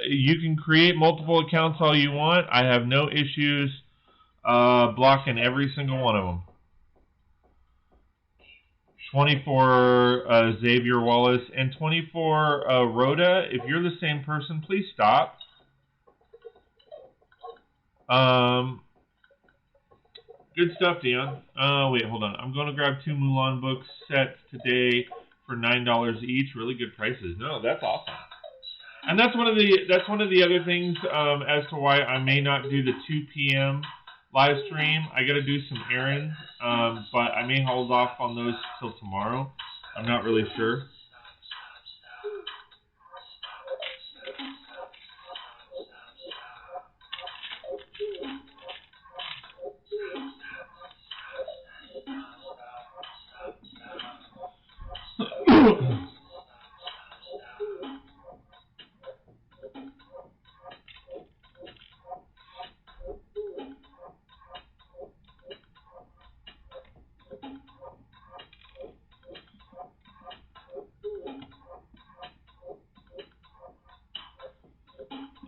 You can create multiple accounts all you want. I have no issues blocking every single one of them. 24 Xavier Wallace and 24 Rhoda. If you're the same person, please stop. Good stuff, Dion. Wait, hold on. I'm going to grab 2 Mulan book sets today for $9 each. Really good prices. No, that's awesome. And that's one of the other things as to why I may not do the 2 p.m. live stream. I got to do some errands, but I may hold off on those till tomorrow. I'm not really sure.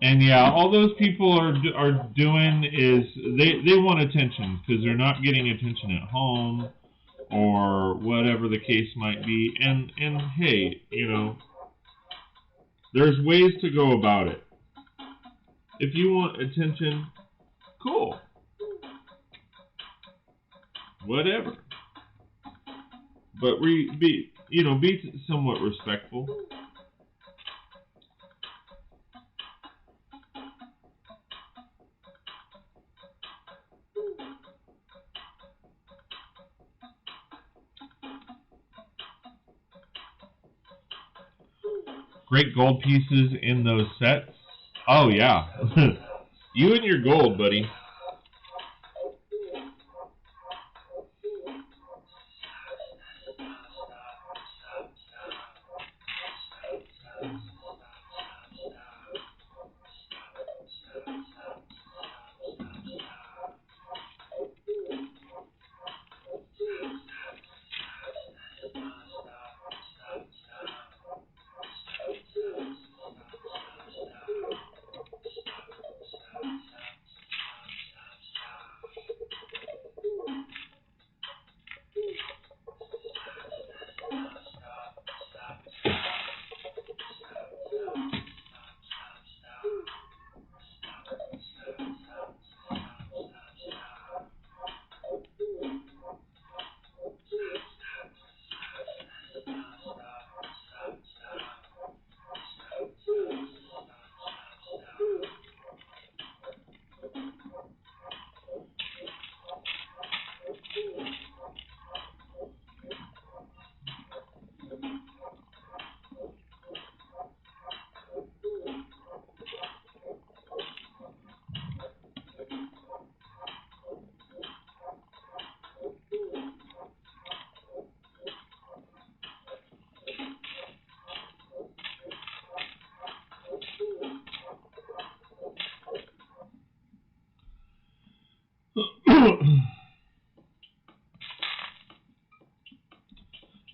And yeah, all those people are doing is they want attention because they're not getting attention at home or whatever the case might be. And hey, you know, there's ways to go about it. If you want attention, cool. Whatever. But be somewhat respectful. Great gold pieces in those sets. Oh yeah. You and your gold, buddy.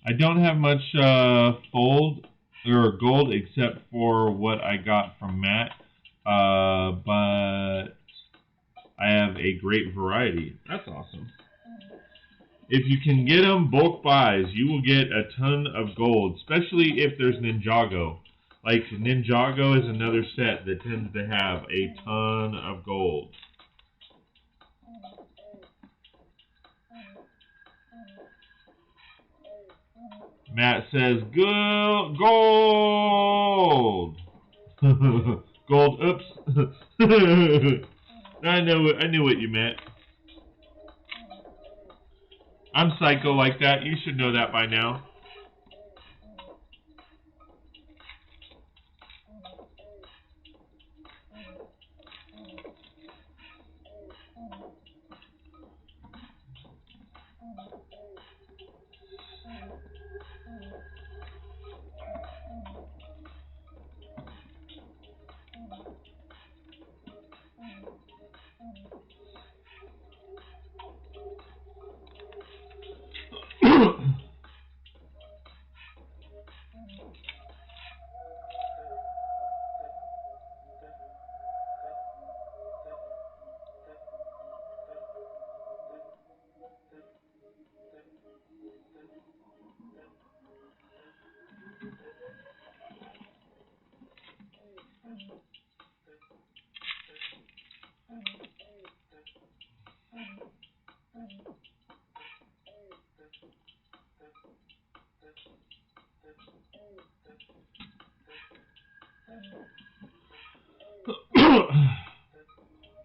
I don't have much gold except for what I got from Matt, but I have a great variety. That's awesome. If you can get them bulk buys, you will get a ton of gold, especially if there's Ninjago. Like Ninjago is another set that tends to have a ton of gold. Matt says, gold! Gold, oops. I knew what you meant. I'm psycho like that. You should know that by now.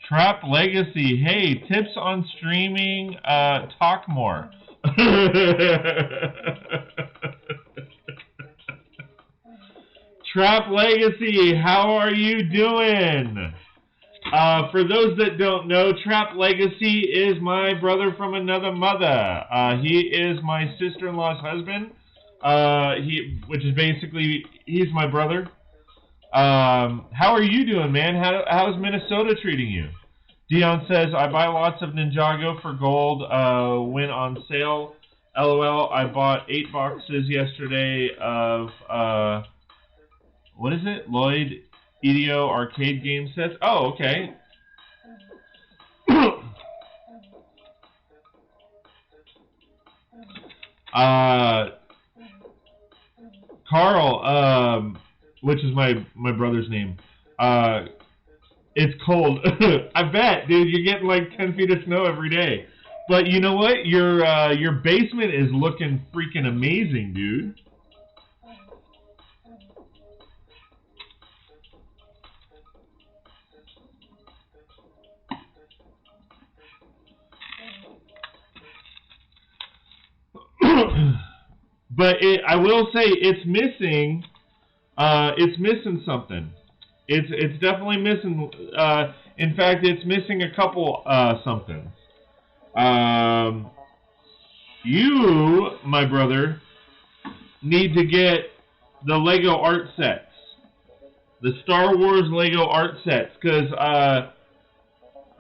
Trap Legacy. Hey, tips on streaming. Talk more. Trap Legacy, how are you doing? For those that don't know, Trap Legacy is my brother from another mother. He is my sister-in-law's husband. Which is basically, he's my brother. How are you doing, man? How's Minnesota treating you? Dion says, I buy lots of Ninjago for gold when on sale. LOL, I bought 8 boxes yesterday of, what is it? Lloyd EDO arcade game sets. Oh, okay. Carl, which is my brother's name. It's cold. I bet, dude. You're getting like 10 feet of snow every day. But you know what? Your basement is looking freaking amazing, dude. But I will say it's missing. It's missing something. It's definitely missing. In fact, it's missing a couple somethings. You, my brother, need to get the Lego art sets, the Star Wars Lego art sets, because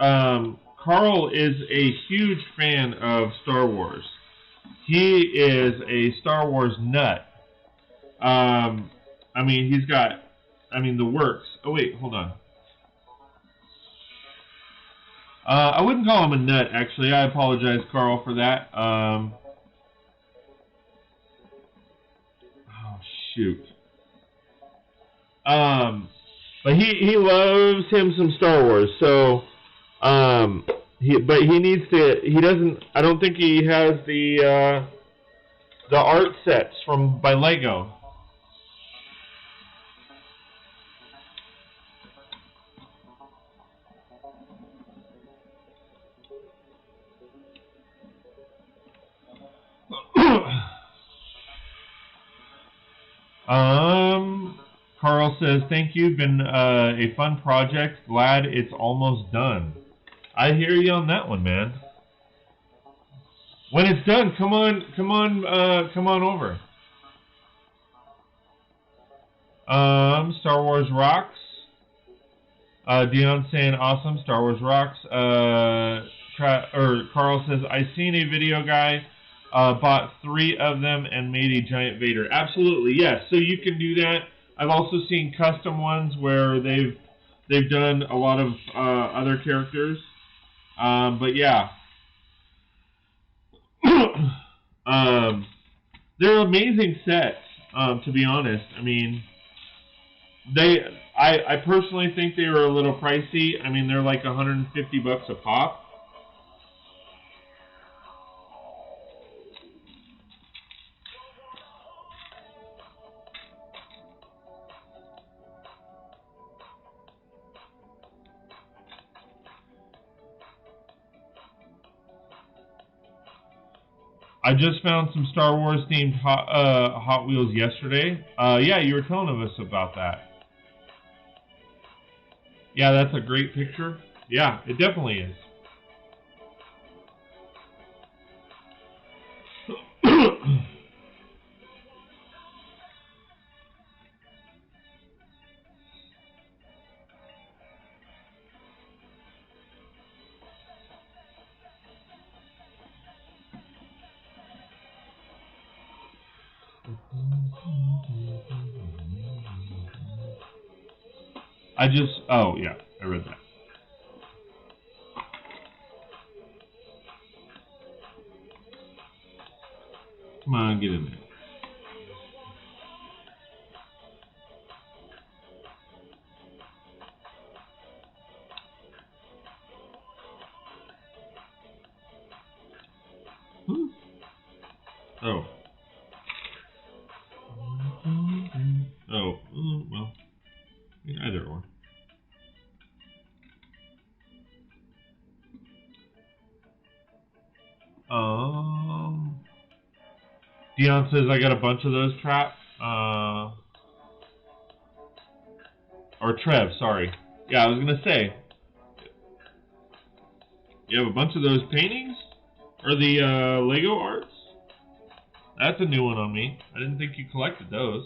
Carl is a huge fan of Star Wars. He is a Star Wars nut. I mean, he's got, the works. Oh, wait, hold on. I wouldn't call him a nut, actually. I apologize, Carl, for that. Oh, shoot. But he loves him some Star Wars, so, but he needs to, he doesn't, I don't think he has the art sets by Lego. Carl says, thank you, been a fun project, glad it's almost done. I hear you on that one, man. When it's done, come on over. Star Wars rocks. Dion saying awesome, Star Wars rocks. Carl says, I seen a video guy bought 3 of them and made a giant Vader. Absolutely, yes. So you can do that. I've also seen custom ones where they've done a lot of other characters. But yeah, they're amazing sets. To be honest, I mean, I personally think they were a little pricey. I mean, they're like $150 a pop. I just found some Star Wars themed Hot Wheels yesterday. Yeah, you were telling us about that. Yeah, that's a great picture. Yeah, it definitely is. Oh yeah, I read that. Come on, get in there. Oh. Oh, well, either or. Dion says I got a bunch of those, Trap. Or Trev, sorry. Yeah, I was gonna say. You have a bunch of those paintings? Or the Lego arts? That's a new one on me. I didn't think you collected those.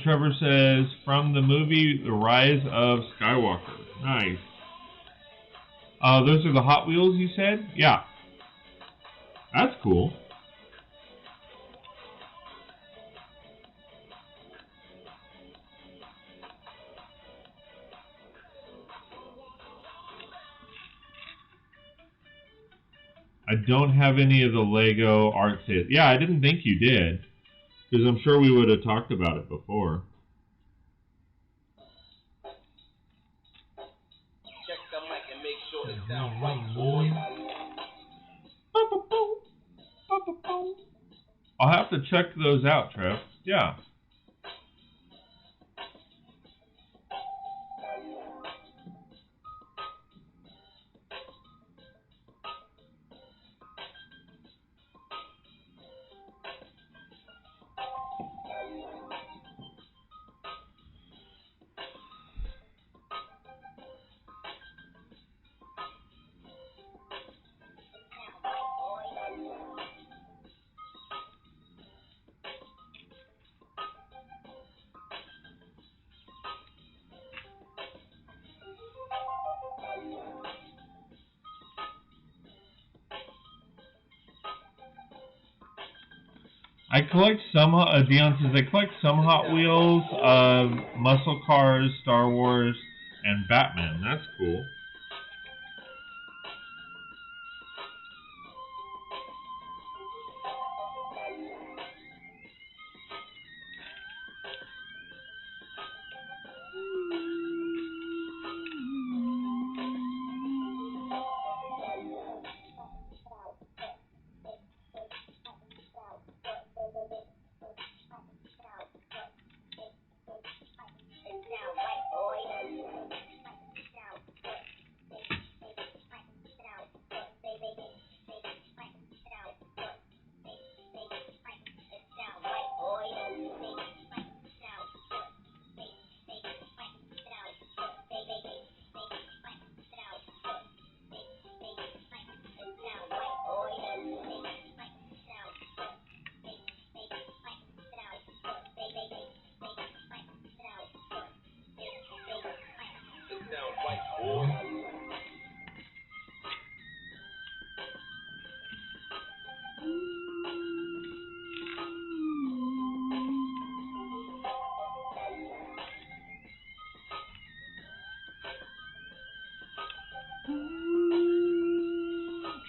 Trevor says, from the movie The Rise of Skywalker. Nice. Those are the Hot Wheels you said? Yeah. That's cool. I don't have any of the Lego art sets. Yeah, I didn't think you did. Because I'm sure we would have talked about it before. Check the mic and make sure it sounds right, boy. I'll have to check those out, Trev. Yeah. I collect some, Dion says, I collect some Hot Wheels, muscle cars, Star Wars, and Batman. That's cool.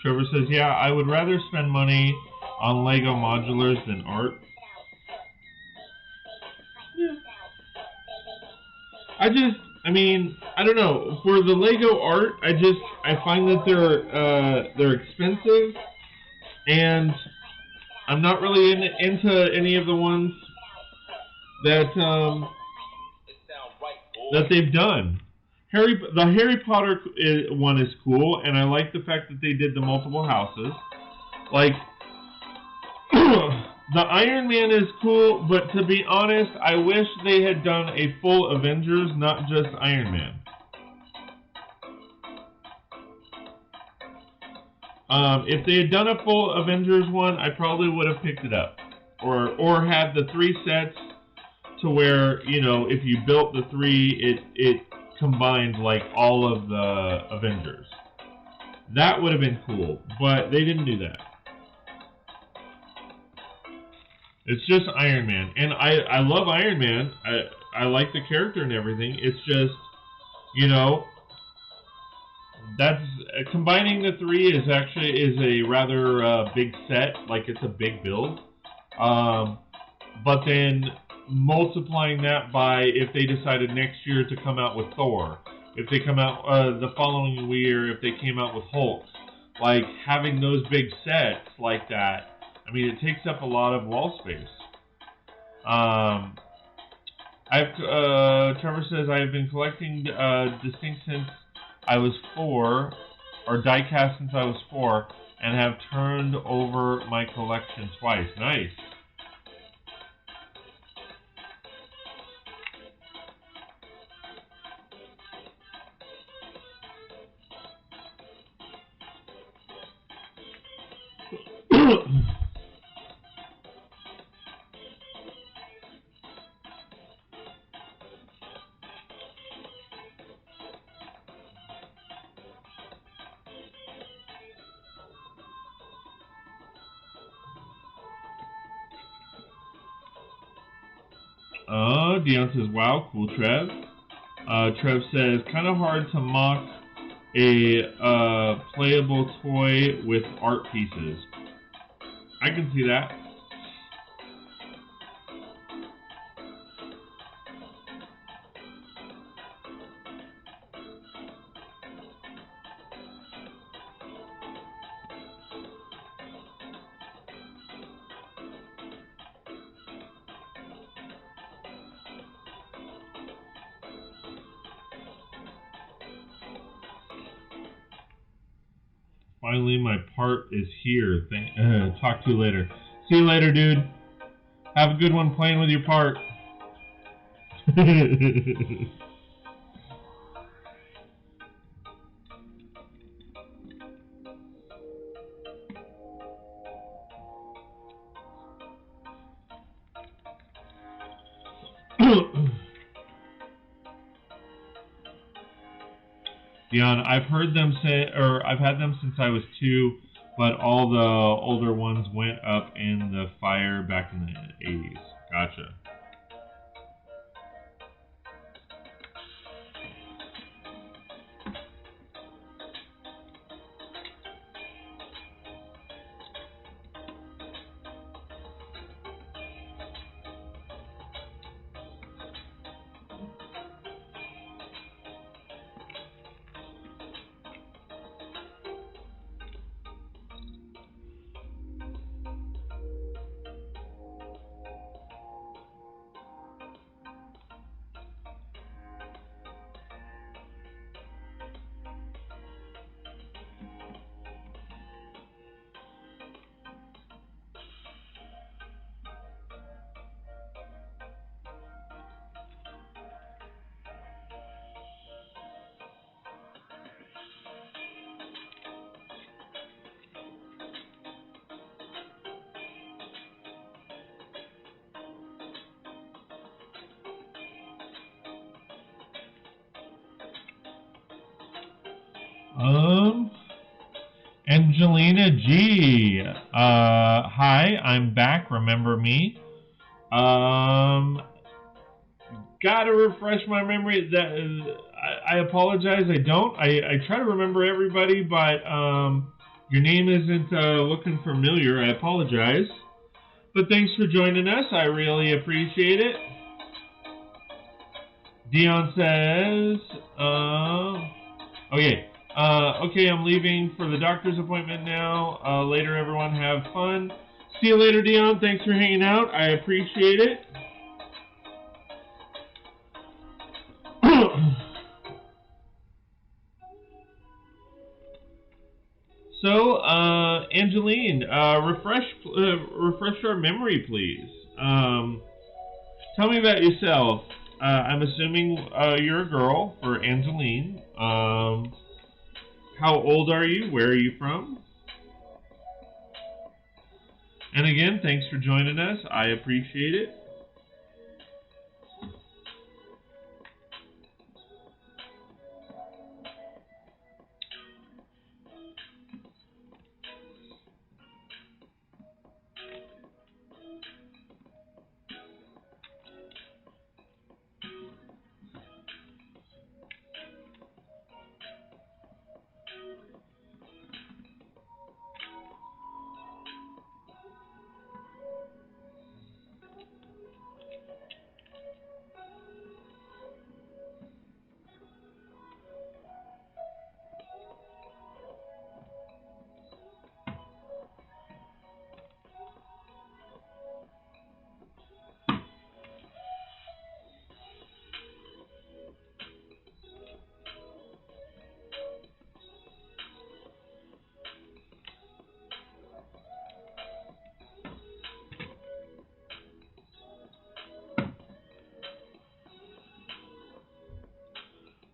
Trevor says, yeah, I would rather spend money on Lego modulars than art. Yeah. I mean, I don't know. For the Lego art, I find that they're expensive, and I'm not really into any of the ones that they've done. The Harry Potter one is cool, and I like the fact that they did the multiple houses. Like, the Iron Man is cool, but to be honest, I wish they had done a full Avengers, not just Iron Man. If they had done a full Avengers one, I probably would have picked it up. Or had the 3 sets to where, you know, if you built the 3, it combined like all of the Avengers. That would have been cool, but they didn't do that. It's just Iron Man, and I love Iron Man. I like the character and everything. It's just, you know, that's combining the 3 is a rather big set. Like, it's a big build. But then multiplying that by if they decided next year to come out with Thor, if they come out the following year, if they came out with Hulk, like having those big sets like that. I mean, it takes up a lot of wall space. Trevor says, I have been collecting Distinct since I was 4, or diecast since I was 4, and have turned over my collection twice. Nice. Dion says, wow, cool, Trev. Trev says, kind of hard to mock a playable toy with art pieces. I can see that. Finally, my part is here. Talk to you later. See you later, dude. Have a good one playing with your part. Dion, I've heard them say, or I've had them since I was 2, but all the older ones went up in the fire back in the 80s. Gotcha. Angelina G. Hi, I'm back. Remember me? Gotta refresh my memory. I apologize. I don't. I try to remember everybody, but Your name isn't looking familiar. I apologize. But thanks for joining us. I really appreciate it. Dion says, okay, I'm leaving for the doctor's appointment now. Later, everyone, have fun. See you later, Dion. Thanks for hanging out. I appreciate it. So, Angeline, refresh our memory, please. Tell me about yourself. I'm assuming you're a girl for Angeline. How old are you? Where are you from? And again, thanks for joining us. I appreciate it.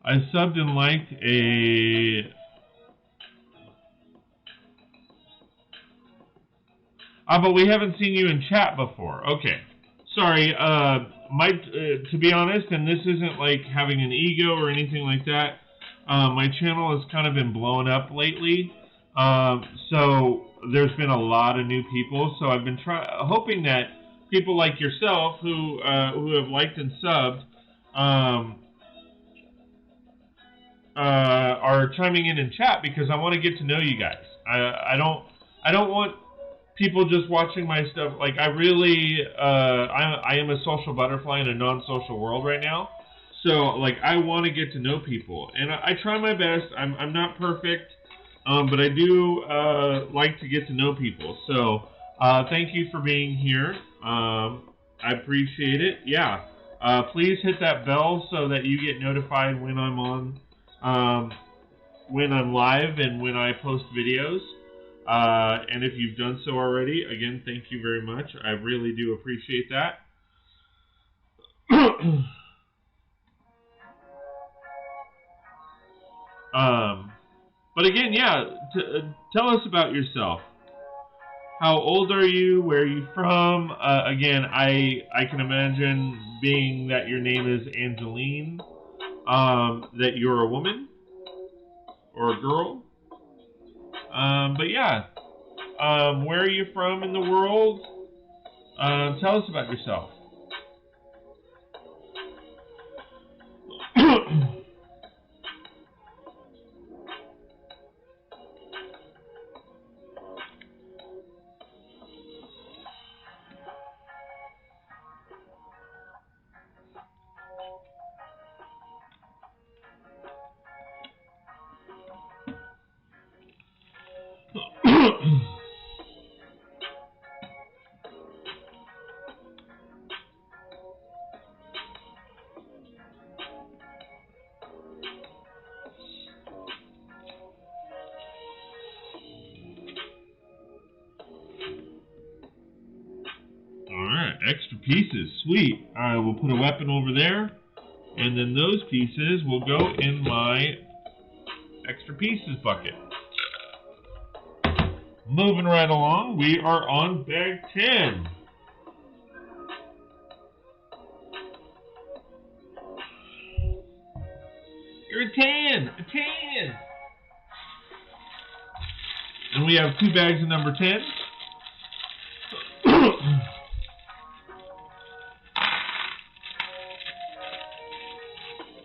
I subbed and liked a... but we haven't seen you in chat before. Okay. Sorry, to be honest, and this isn't like having an ego or anything like that, my channel has kind of been blowing up lately. So there's been a lot of new people. So I've been hoping that people like yourself who have liked and subbed, are chiming in chat because I want to get to know you guys. I don't want people just watching my stuff. Like I really I am a social butterfly in a non-social world right now. So like I want to get to know people, and I try my best. I'm not perfect, but I do like to get to know people. So thank you for being here. I appreciate it. Yeah. Please hit that bell so that you get notified when I'm on. When I'm live and when I post videos. And if you've done so already, again, thank you very much. I really do appreciate that. But again, yeah, tell us about yourself. How old are you? Where are you from? Again, I can imagine, being that your name is Angeline, that you're a woman or a girl. But yeah, where are you from in the world? Tell us about yourself. Alright, extra pieces. Sweet. Alright, we'll put a weapon over there. And then those pieces will go in my extra pieces bucket. Moving right along, we are on bag 10. You're a 10! A 10! And we have 2 bags of number 10.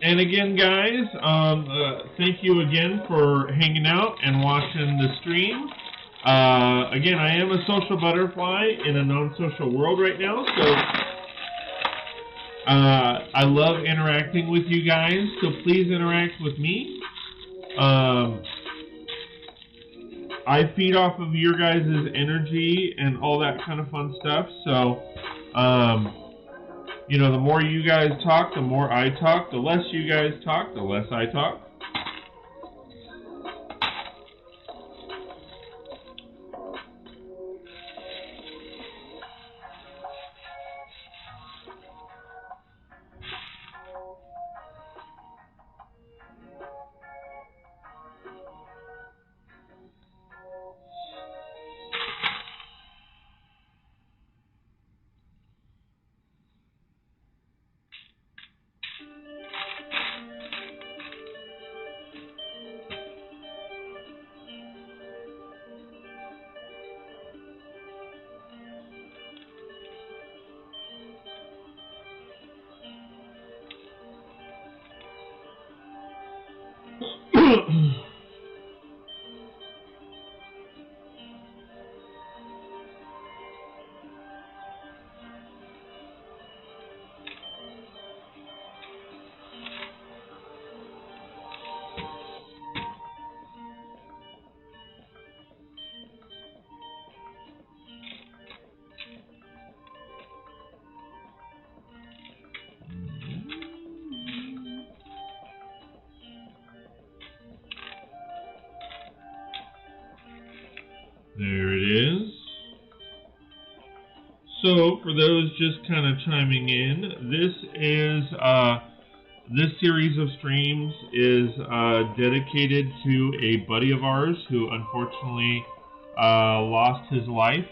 And again, guys, thank you again for hanging out and watching the stream. Again, I am a social butterfly in a non-social world right now, so I love interacting with you guys, so please interact with me. I feed off of your guys' energy and all that kind of fun stuff, so you know, the more you guys talk, the more I talk. The less you guys talk, the less I talk. There it is. So, for those just kind of chiming in, this series of streams is dedicated to a buddy of ours who unfortunately lost his life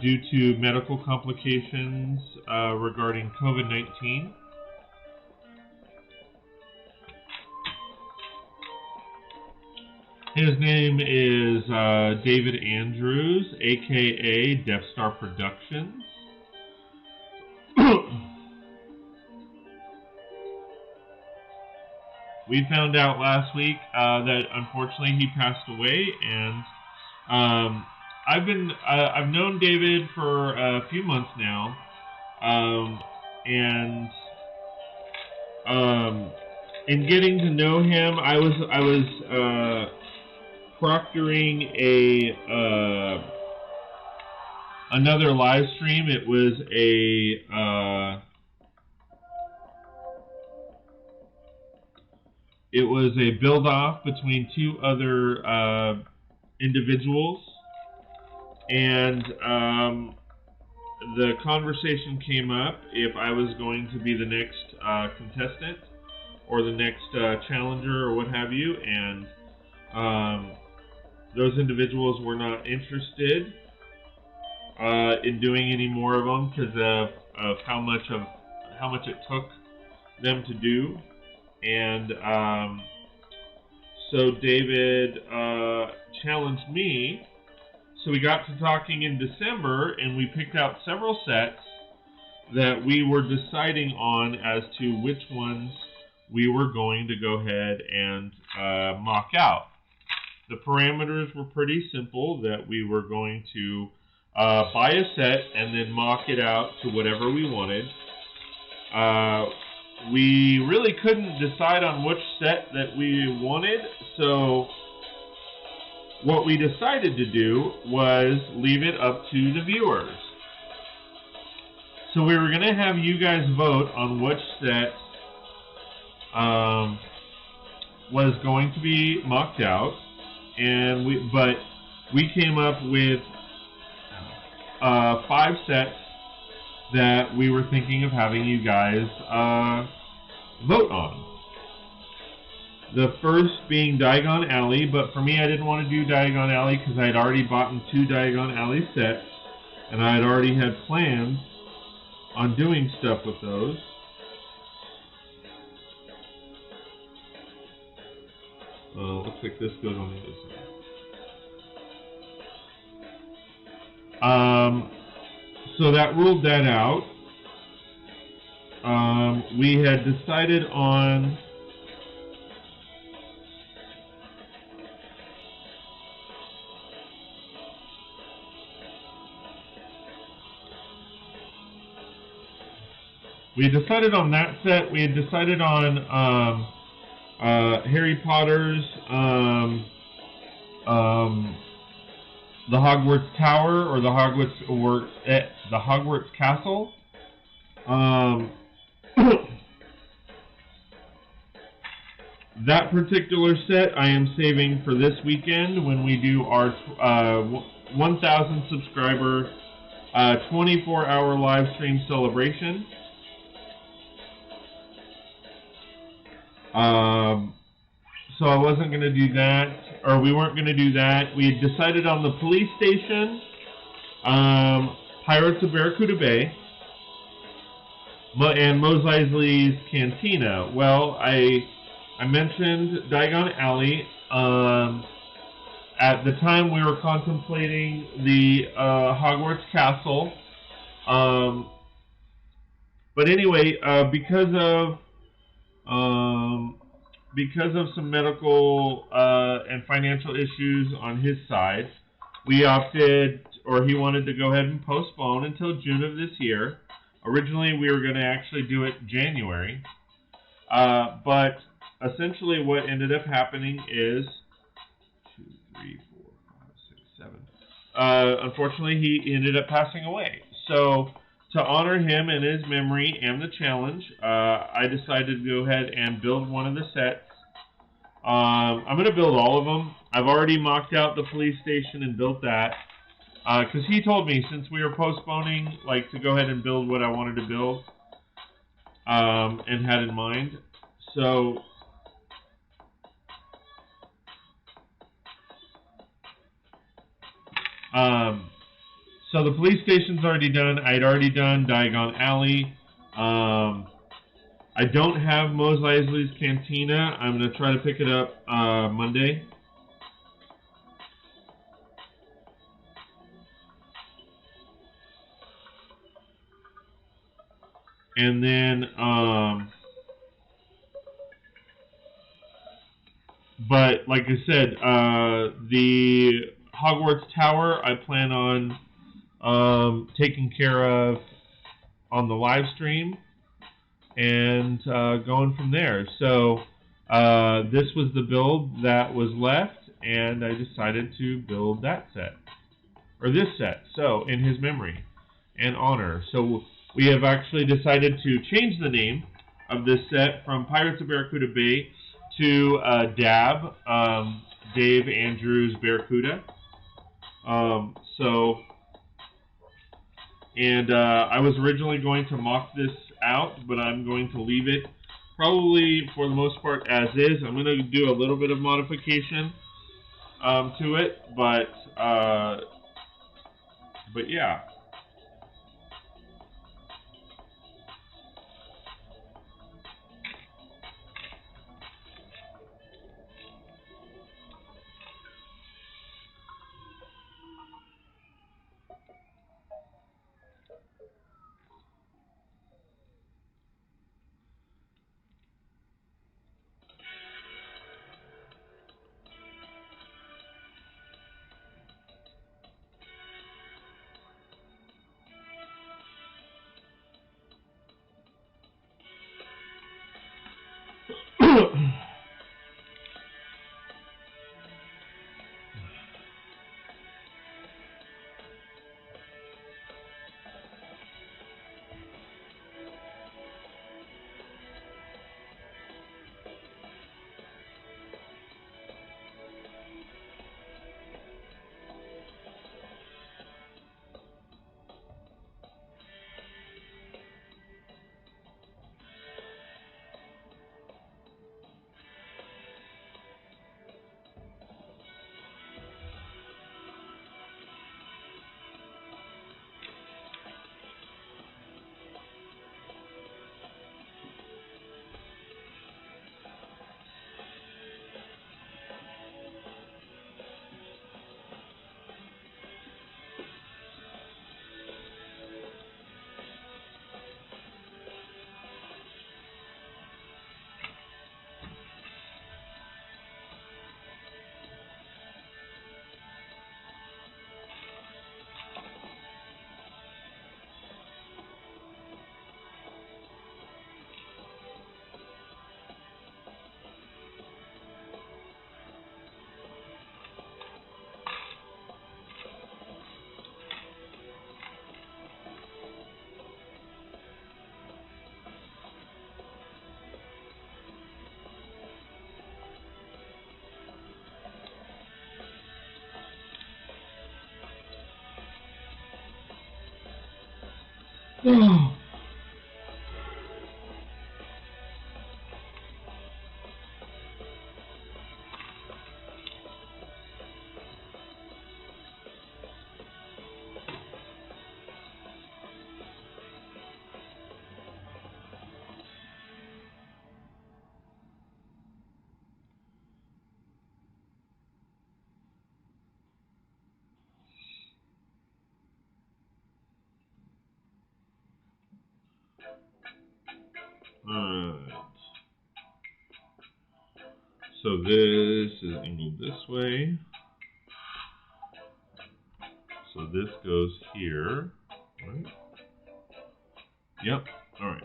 due to medical complications regarding COVID-19. His name is David Andrews, aka Death Star Productions. We found out last week that unfortunately he passed away, and I've known David for a few months now, and in getting to know him, I was proctoring another live stream. It was a build-off between two other individuals, and the conversation came up if I was going to be the next contestant or the next challenger or what have you, and those individuals were not interested in doing any more of them because of how much it took them to do. And so David challenged me. So we got to talking in December, and we picked out several sets that we were deciding on as to which ones we were going to go ahead and mock out. The parameters were pretty simple, that we were going to buy a set and then mock it out to whatever we wanted. We really couldn't decide on which set that we wanted, so what we decided to do was leave it up to the viewers. So we were going to have you guys vote on which set was going to be mocked out, and we came up with 5 sets that we were thinking of having you guys vote on. The first being Diagon Alley, but for me I didn't want to do Diagon Alley because I had already bought 2 Diagon Alley sets, and I had already had plans on doing stuff with those. Looks like this goes on the other side. So that ruled that out. we had decided on that set. We had decided on Harry Potter's the Hogwarts Tower or the Hogwarts Castle. That particular set I am saving for this weekend when we do our 1,000 subscriber 24-hour live stream celebration. So I wasn't going to do that, or we weren't going to do that. We had decided on the police station, Pirates of Barracuda Bay, and Mos Eisley's Cantina. Well, I mentioned Diagon Alley. At the time we were contemplating the Hogwarts Castle. But anyway, because of some medical and financial issues on his side, we opted, or he wanted to go ahead and postpone until June of this year. Originally, we were going to actually do it January. But essentially what ended up happening is 2, 3, 4, 5, 6, 7. Unfortunately, he ended up passing away. So to honor him and his memory and the challenge, I decided to go ahead and build one of the sets. I'm going to build all of them. I've already mocked out the police station and built that. Because he told me, since we were postponing, like, to go ahead and build what I wanted to build, and had in mind. So the police station's already done. I'd already done Diagon Alley. I don't have Mos Eisley's Cantina. I'm going to try to pick it up Monday. And then, but like I said, the Hogwarts Tower I plan on taking care of on the live stream and going from there. So this was the build that was left, and I decided to build that set, or this set, so in his memory and honor. So we have actually decided to change the name of this set from Pirates of Barracuda Bay to DAB, Dave Andrews Barracuda. I was originally going to mock this out, but I'm going to leave it probably for the most part as is. I'm going to do a little bit of modification to it, but yeah. Alright. So this is angled this way. So this goes here. Right? Yep. Alright.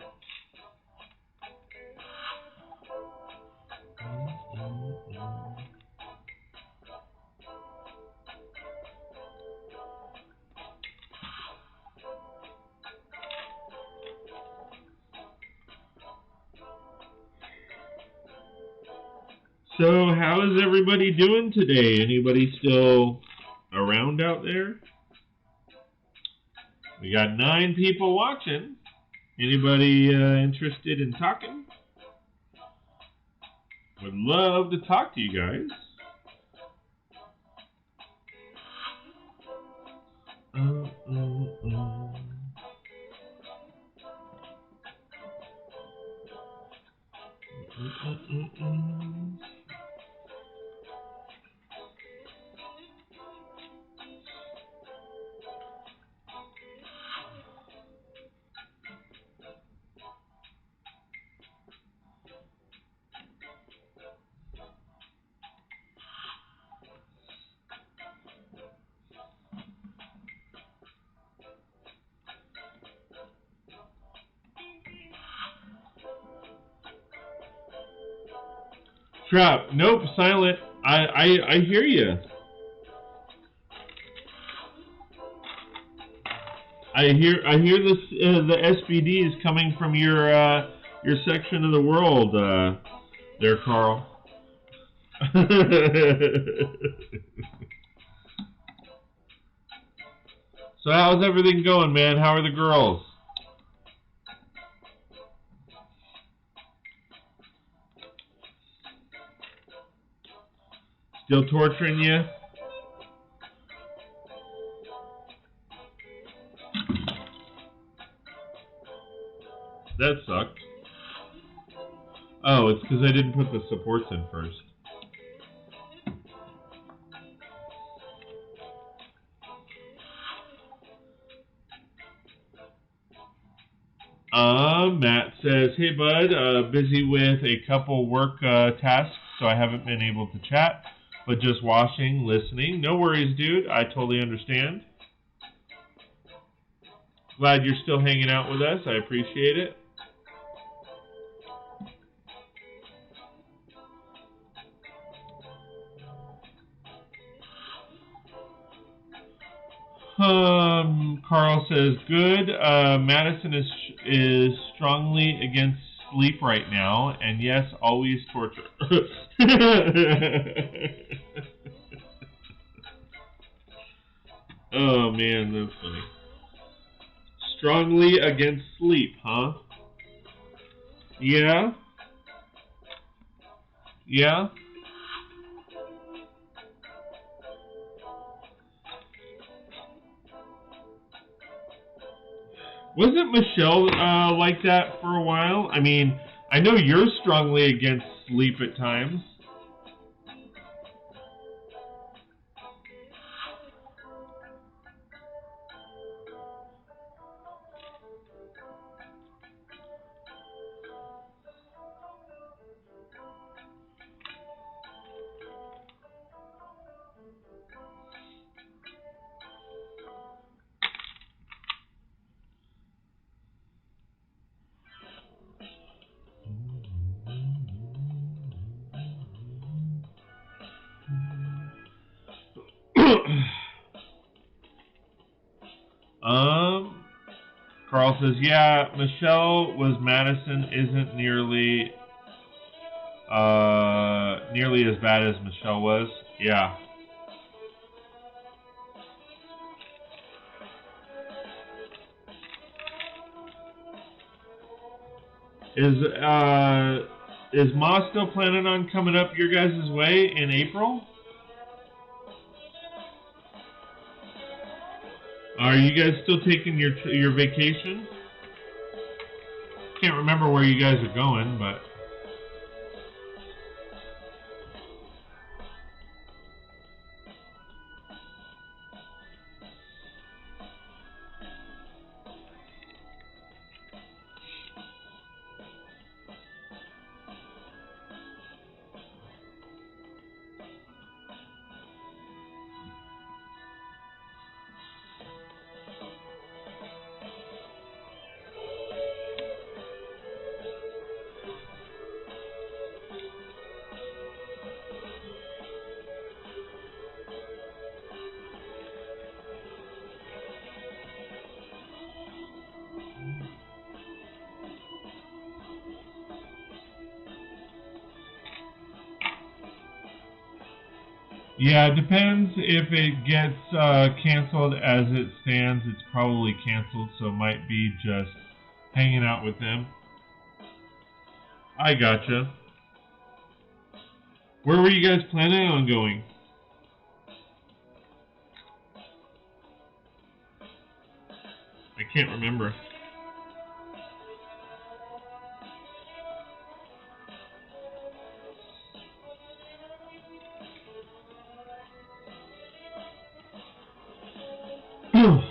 So how is everybody doing today? Anybody still around out there? We got 9 people watching. Anybody interested in talking? Would love to talk to you guys. Trap, nope, silent. I hear you. I hear this the SBDs coming from your section of the world there, Carl. So how's everything going, man? How are the girls? Still torturing you? That sucked. Oh, it's because I didn't put the supports in first. Matt says, hey bud, busy with a couple work tasks, so I haven't been able to chat, but just watching, listening. No worries, dude. I totally understand. Glad you're still hanging out with us. I appreciate it. Carl says, good. Madison is strongly against sleep right now, and yes, always torture. Oh man, that's funny. Strongly against sleep, huh? Yeah? Yeah? Wasn't Michelle like that for a while? I mean, I know you're strongly against sleep at times. Carl says, yeah, Michelle was Madison isn't nearly as bad as Michelle was. Yeah. Is Ma still planning on coming up your guys' way in April? Are you guys still taking your vacation? Can't remember where you guys are going, but yeah, it depends if it gets canceled. As it stands, it's probably canceled, so it might be just hanging out with them. I gotcha. Where were you guys planning on going? I can't remember.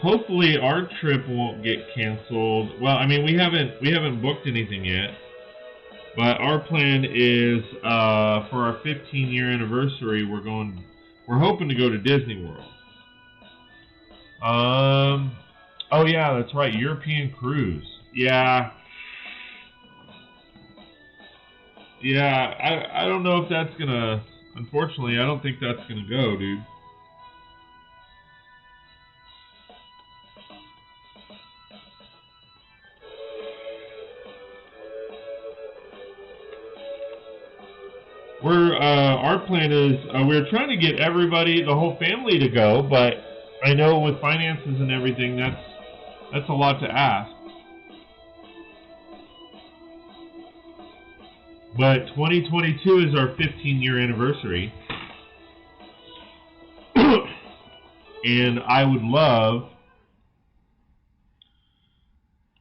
Hopefully our trip won't get canceled. Well, I mean we haven't booked anything yet, but our plan is for our 15-year anniversary we're hoping to go to Disney World. Oh yeah, that's right, European cruise. Yeah. Yeah, I don't know if that's gonna. Unfortunately, I don't think that's gonna go, dude. Our plan is we're trying to get everybody, the whole family, to go, but I know with finances and everything, that's a lot to ask. But 2022 is our 15-year anniversary, and I would love,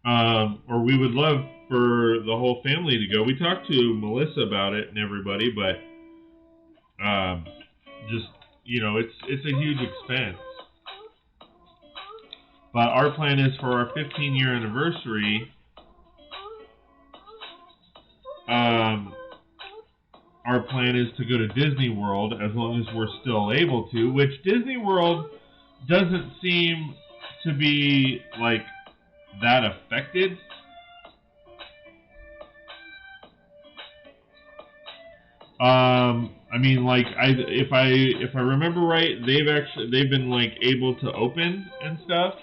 or we would love for the whole family to go. We talked to Melissa about it and everybody, but just, you know, it's a huge expense. But our plan is for our 15-year anniversary, our plan is to go to Disney World as long as we're still able to, which Disney World doesn't seem to be like that affected. I mean, like, if I remember right, they've been like able to open and stuff.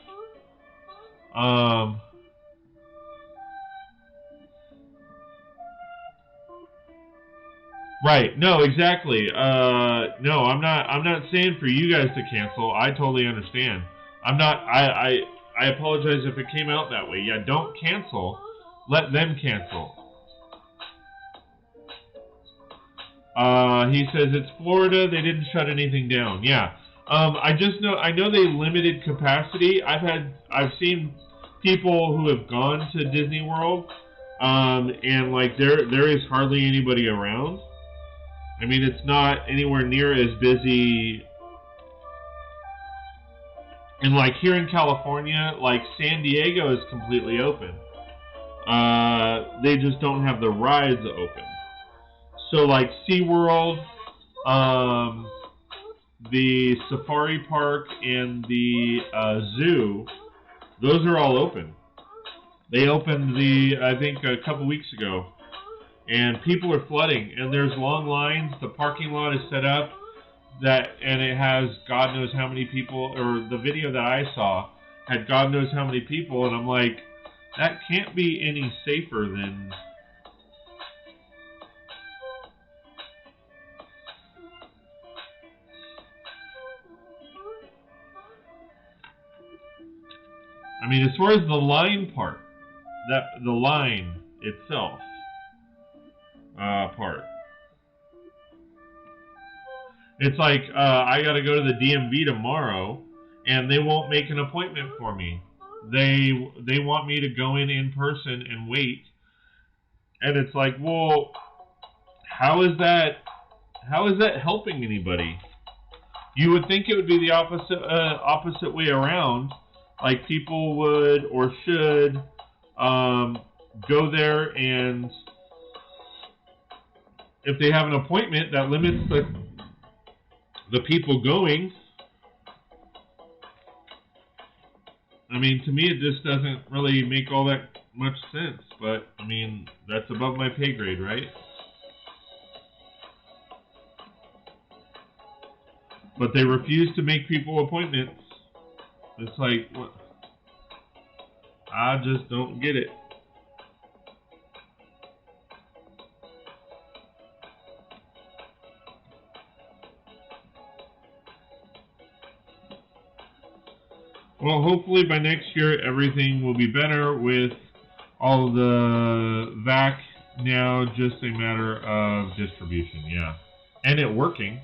Right. No, exactly. No, I'm not saying for you guys to cancel. I totally understand. I'm not. I apologize if it came out that way. Yeah, don't cancel. Let them cancel. He says it's Florida. They didn't shut anything down. Yeah. I know they limited capacity. I've seen people who have gone to Disney World, and like there is hardly anybody around. I mean, it's not anywhere near as busy. And like here in California, like San Diego is completely open. They just don't have the rides open. So like SeaWorld, the Safari Park, and the zoo, those are all open. They opened I think a couple weeks ago. And people are flooding, and there's long lines. The parking lot is set up, and it has God knows how many people, or the video that I saw had God knows how many people, and I'm like, that can't be any safer than... I mean, as far as the line part, the line itself, part. It's like I got to go to the DMV tomorrow, and they won't make an appointment for me. They want me to go in person and wait, and it's like, well, how is that helping anybody? You would think it would be the opposite way around. Like people would or should go there, and if they have an appointment, that limits the people going. I mean, to me, it just doesn't really make all that much sense. But I mean, that's above my pay grade, right? But they refuse to make people appointments. It's like, what? I just don't get it. Well, hopefully by next year everything will be better with all the VAC now, just a matter of distribution, yeah. And it working.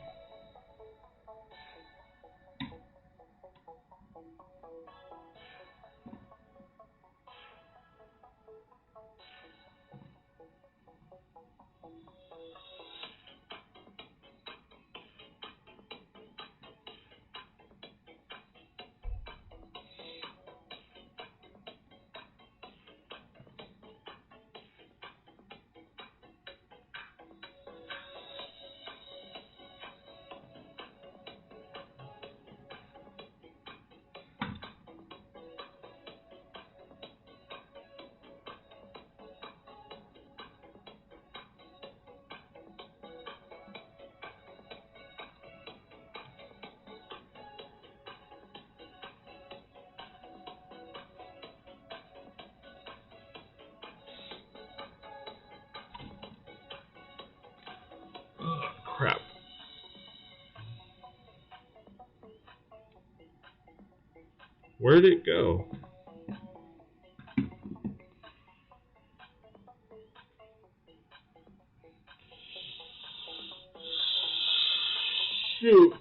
Crap. Where did it go? Shoot.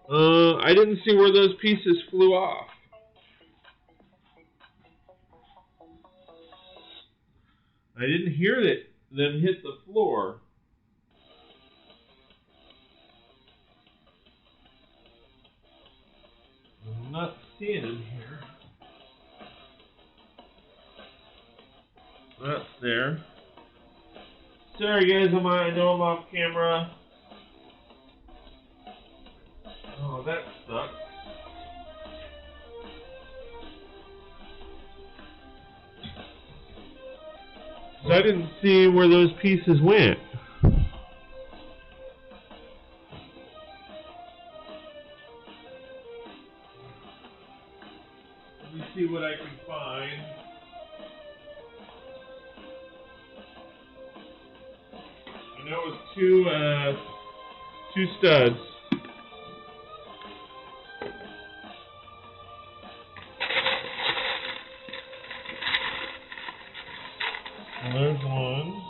I didn't see where those pieces flew off. I didn't hear them hit the floor. I'm not seeing them here. That's there. Sorry guys, I know I'm off camera. Oh, that sucks. I didn't see where those pieces went. Let me see what I can find. I know it was two studs. There's one.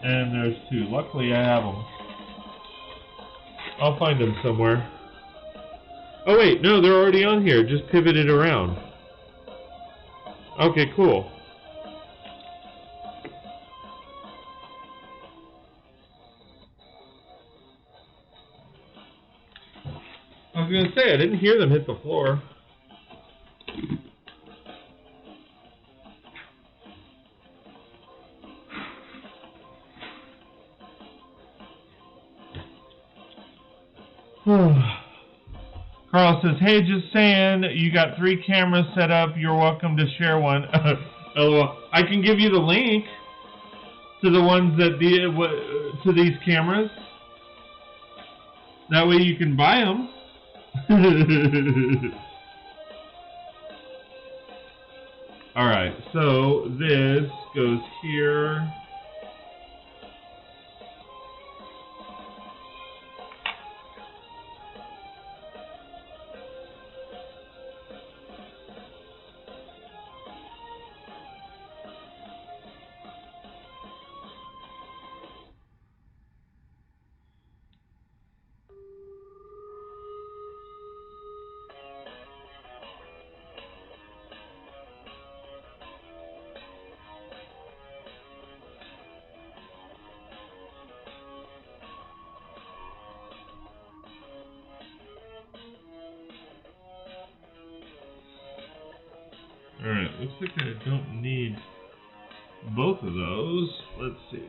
And there's two. Luckily, I have them. I'll find them somewhere. Oh wait, no, they're already on here. Just pivoted around. Okay, cool. I was going to say, I didn't hear them hit the floor. Carl says, hey, just saying, you got 3 cameras set up. You're welcome to share one. LOL. I can give you the link to the ones that to these cameras. That way you can buy them. Alright, so this goes here. Alright, looks like I don't need both of those. Let's see.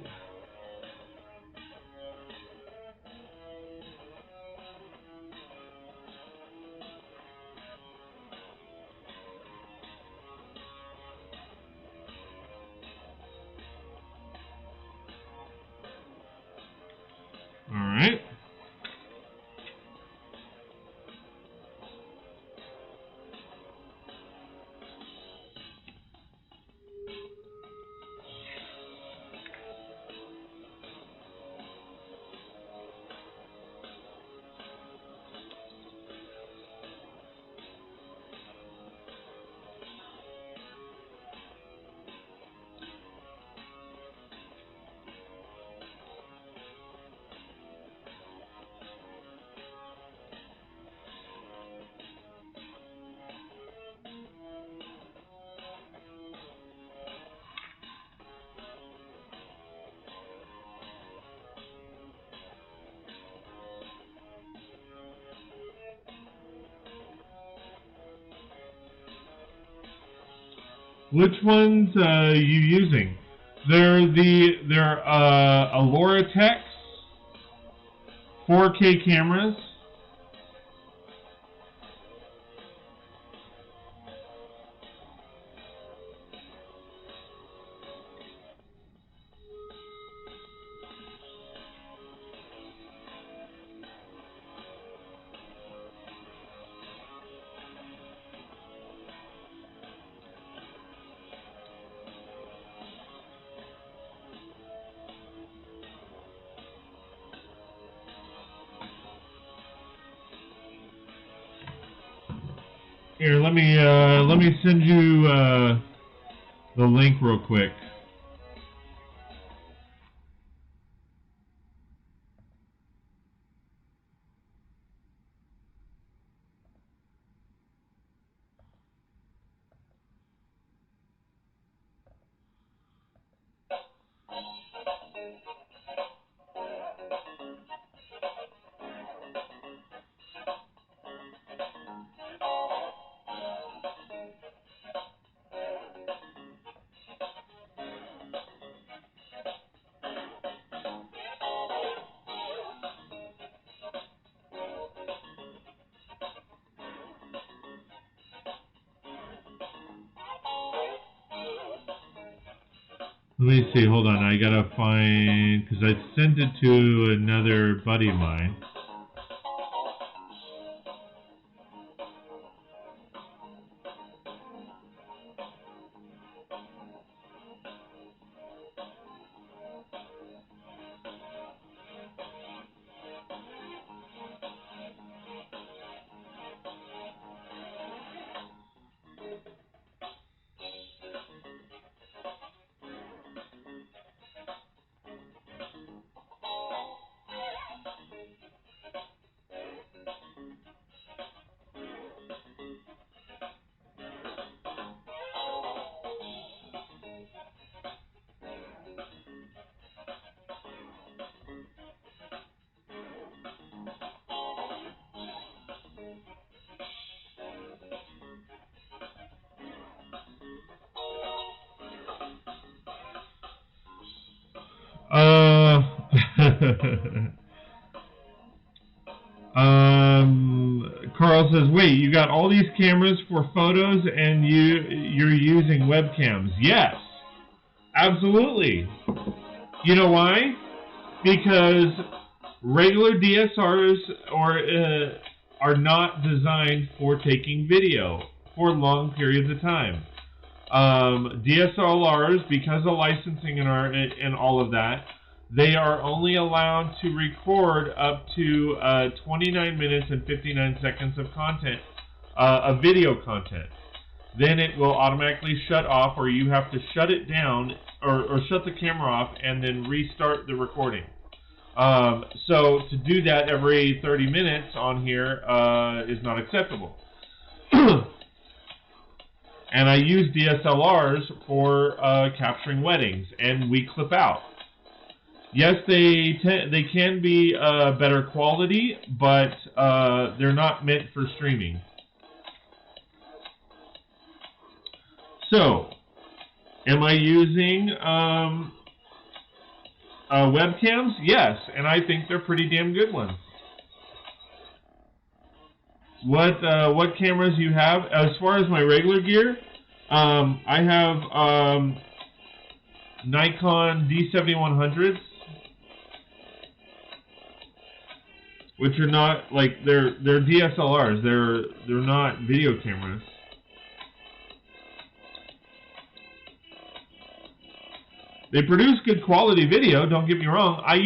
Alright. Which ones are you using? They're Allura Tech 4K cameras. Here, let me send you the link real quick. Let me see, hold on, I gotta find, because I sent it to another buddy of mine. Carl says, wait, you got all these cameras for photos and you're using webcams. Yes, absolutely. You know why? Because regular DSRs are not designed for taking video for long periods of time. DSLRs, because of licensing and all of that, they are only allowed to record up to 29 minutes and 59 seconds of content, of video content. Then it will automatically shut off, or you have to shut it down, or shut the camera off and then restart the recording. So to do that every 30 minutes on here is not acceptable. And I use DSLRs for capturing weddings, and we clip out. Yes, they can be better quality, but they're not meant for streaming. So, am I using webcams? Yes, and I think they're pretty damn good ones. What cameras you have? As far as my regular gear, I have Nikon D7100s, which are not like they're DSLRs. They're not video cameras. They produce good quality video. Don't get me wrong. I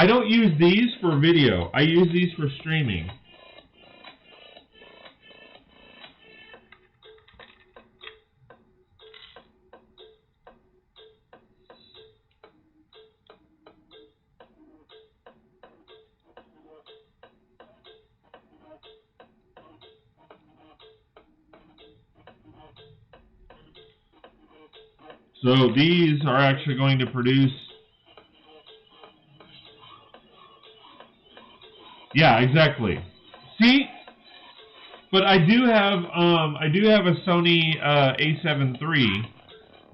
don't use these for video. I use these for streaming. So these are actually going to produce. Yeah, exactly. See, but I do have a Sony A7 III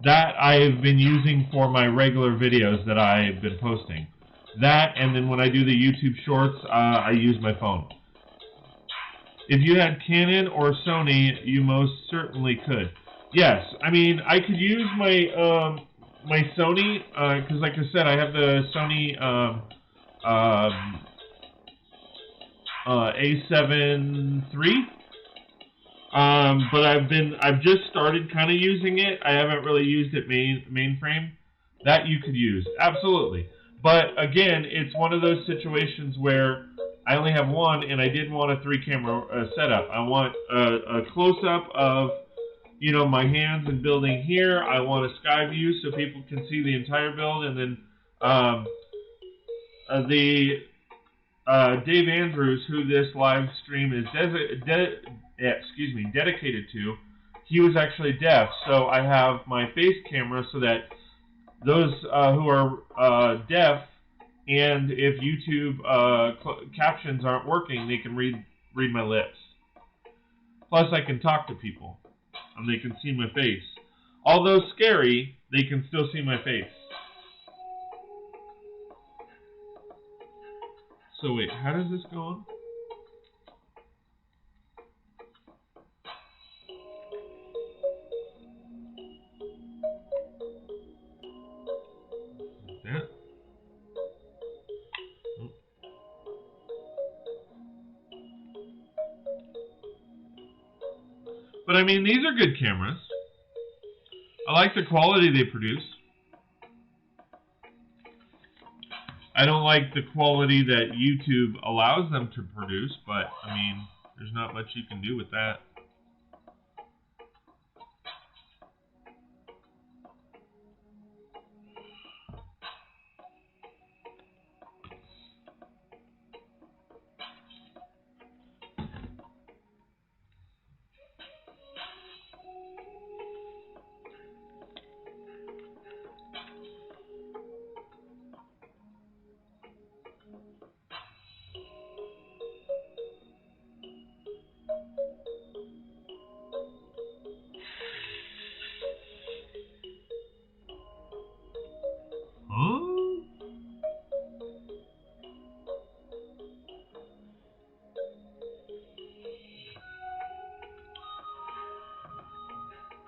that I've been using for my regular videos that I've been posting. That, and then when I do the YouTube Shorts, I use my phone. If you had Canon or Sony, you most certainly could. Yes, I mean, I could use my my Sony, because like I said, I have the Sony A7 III, but I've just started kind of using it. I haven't really used it mainframe. That you could use, absolutely. But again, it's one of those situations where I only have one, and I didn't want a 3-camera setup. I want a close-up of, you know, my hands and building here. I want a sky view so people can see the entire build, and then Dave Andrews, who this live stream is dedicated to, he was actually deaf, so I have my face camera so that those who are deaf, and if YouTube captions aren't working, they can read my lips. Plus, I can talk to people, and they can see my face. Although scary, they can still see my face. So wait, how does this go on? That? Oh. But I mean, these are good cameras. I like the quality they produce. I don't like the quality that YouTube allows them to produce, but I mean, there's not much you can do with that.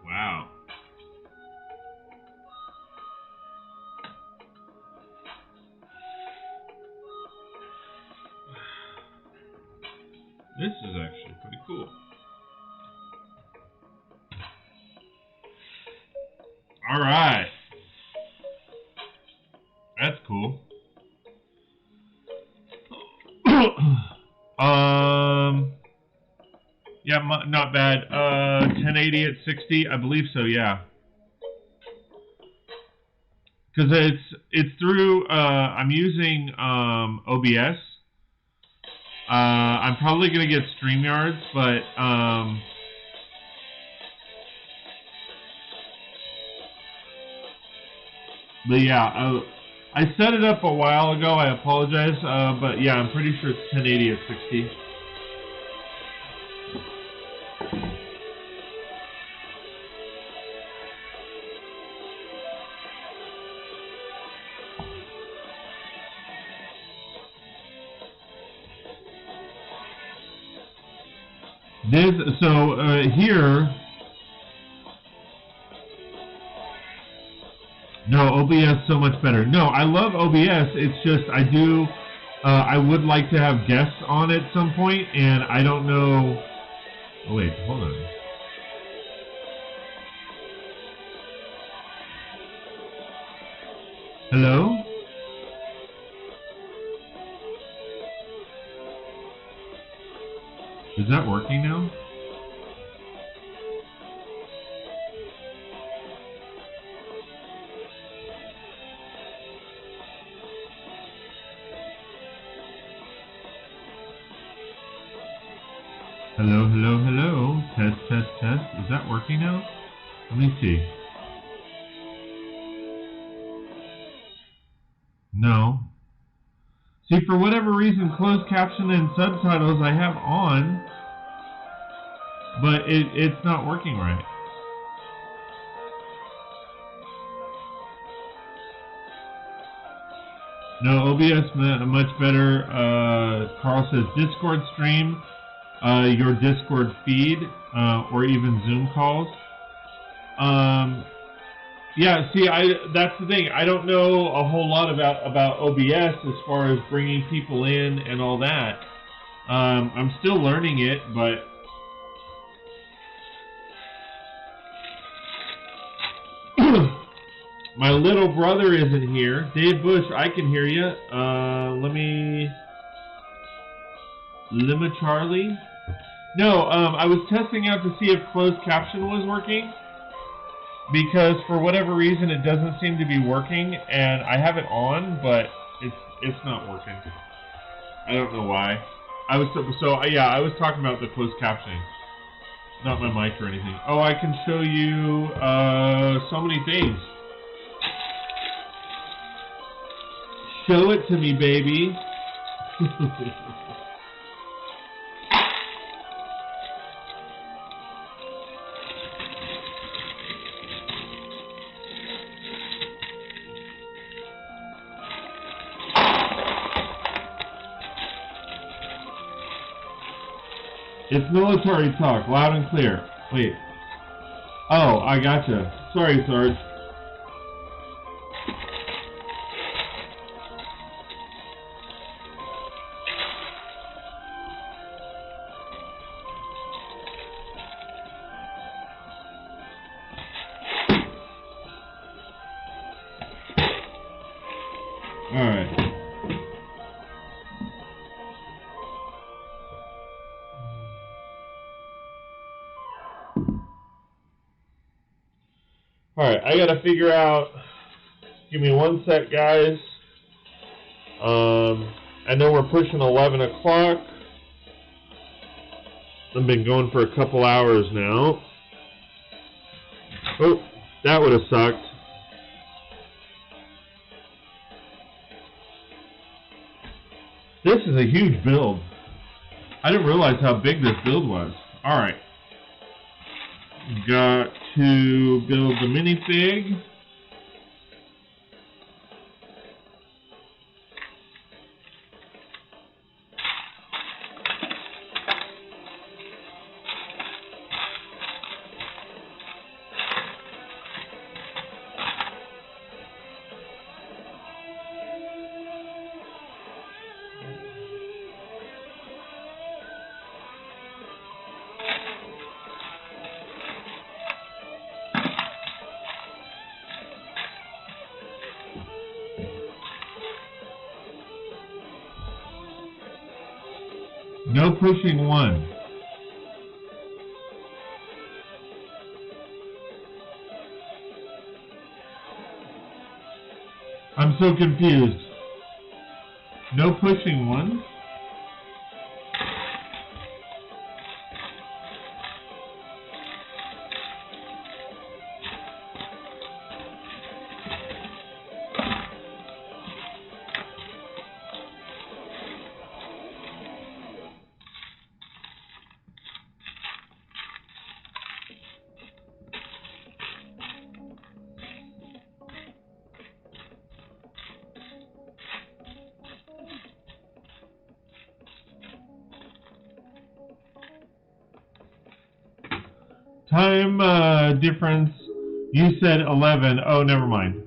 Wow. This is actually pretty cool. All right. That's cool. Yeah, not bad. 1080 at 60, I believe so. Yeah, because it's through. I'm using OBS. I'm probably gonna get StreamYards, but yeah, I set it up a while ago. I apologize, but yeah, I'm pretty sure it's 1080 at 60. This, so here, no, OBS so much better. No, I love OBS. It's just I would like to have guests on at some point, and I don't know. Oh wait, hold on. Hello? Is that working now? Hello, hello, hello. Test, test, test. Is that working now? Let me see. No. See, for whatever reason, closed caption and subtitles I have on, but it's not working right. No, OBS much better. Carl says Discord stream, your Discord feed, or even Zoom calls. Yeah, see, that's the thing. I don't know a whole lot about OBS as far as bringing people in and all that. I'm still learning it, but my little brother isn't here. Dave Bush, I can hear you. Lima Charlie. No, I was testing out to see if closed caption was working, because for whatever reason it doesn't seem to be working, and I have it on, but it's not working. I don't know why. I was talking about the closed captioning, not my mic or anything. Oh, I can show you so many things. Show it to me, baby. It's military talk, loud and clear. Wait. Oh, I gotcha. Sorry, Sarge. Alright. Alright, I gotta figure out, give me one sec, guys. I know we're pushing 11 o'clock. I've been going for a couple hours now. Oh, that would have sucked. This is a huge build. I didn't realize how big this build was. Alright. Got to build the minifig. No pushing one. I'm so confused. No pushing one. Time difference. You said 11. Oh, never mind.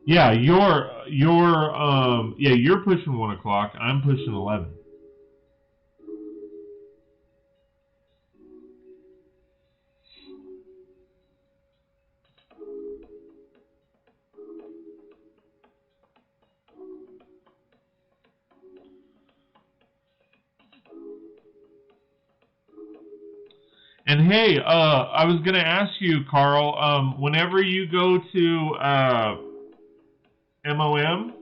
Yeah, you're pushing 1 o'clock. I'm pushing 11. And hey, I was gonna ask you, Carl. Whenever you go to MOM,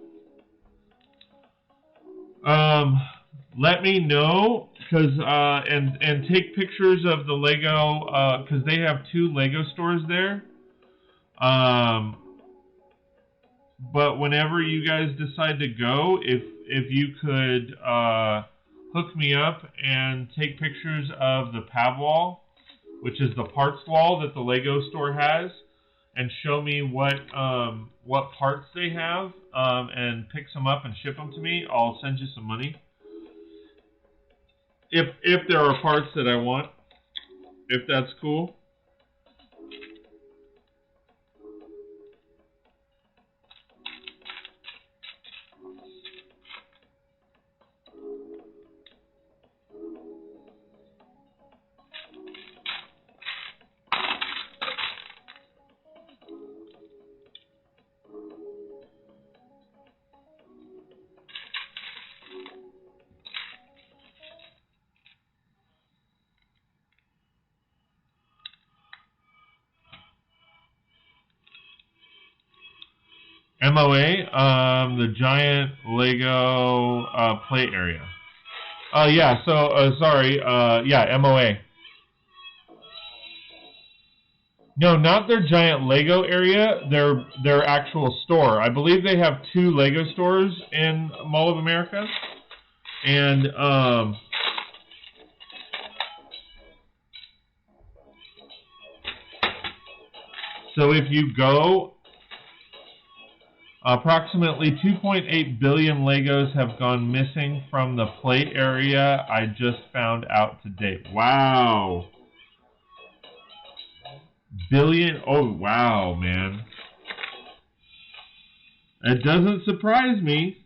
let me know, cause and take pictures of the Lego, cause they have 2 Lego stores there. But whenever you guys decide to go, if you could hook me up and take pictures of the pad wall, which is the parts wall that the Lego store has, and show me what parts they have, and pick some up and ship them to me, I'll send you some money. If there are parts that I want, if that's cool. MOA, the giant Lego play area. Yeah, so, sorry, yeah, MOA. No, not their giant Lego area, their actual store. I believe they have 2 Lego stores in Mall of America. And, so if you go, approximately 2.8 billion Legos have gone missing from the play area. I just found out today. Wow. Billion. Oh, wow, man. It doesn't surprise me.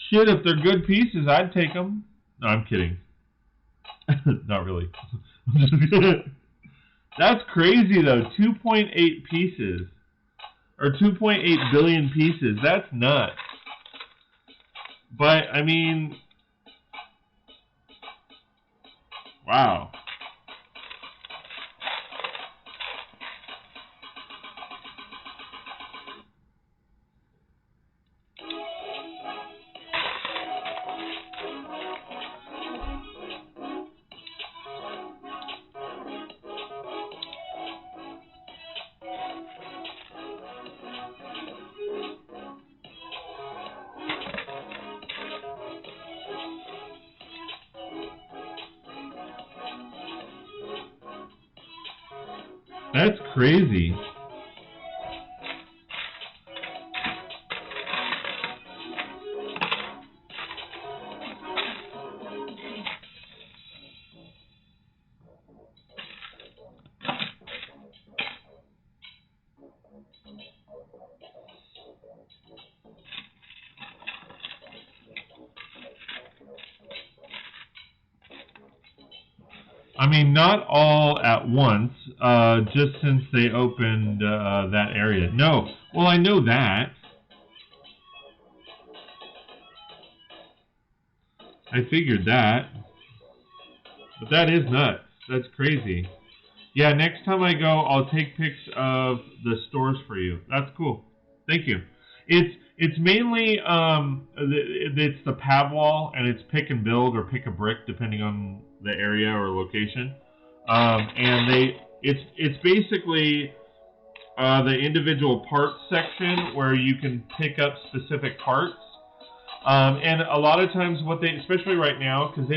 Shit, if they're good pieces, I'd take them. No, I'm kidding. Not really. That's crazy, though. 2.8 pieces. Or 2.8 billion pieces. That's nuts. But, I mean... Wow. That's crazy. I mean, not all at once, just since they opened that area. No, well, I know that. I figured that. But that is nuts. That's crazy. Yeah, next time I go, I'll take pics of the stores for you. That's cool. Thank you. It's mainly it's the pad wall, and it's pick and build or pick a brick depending on the area or location. And it's basically the individual parts section where you can pick up specific parts. And a lot of times, especially right now, because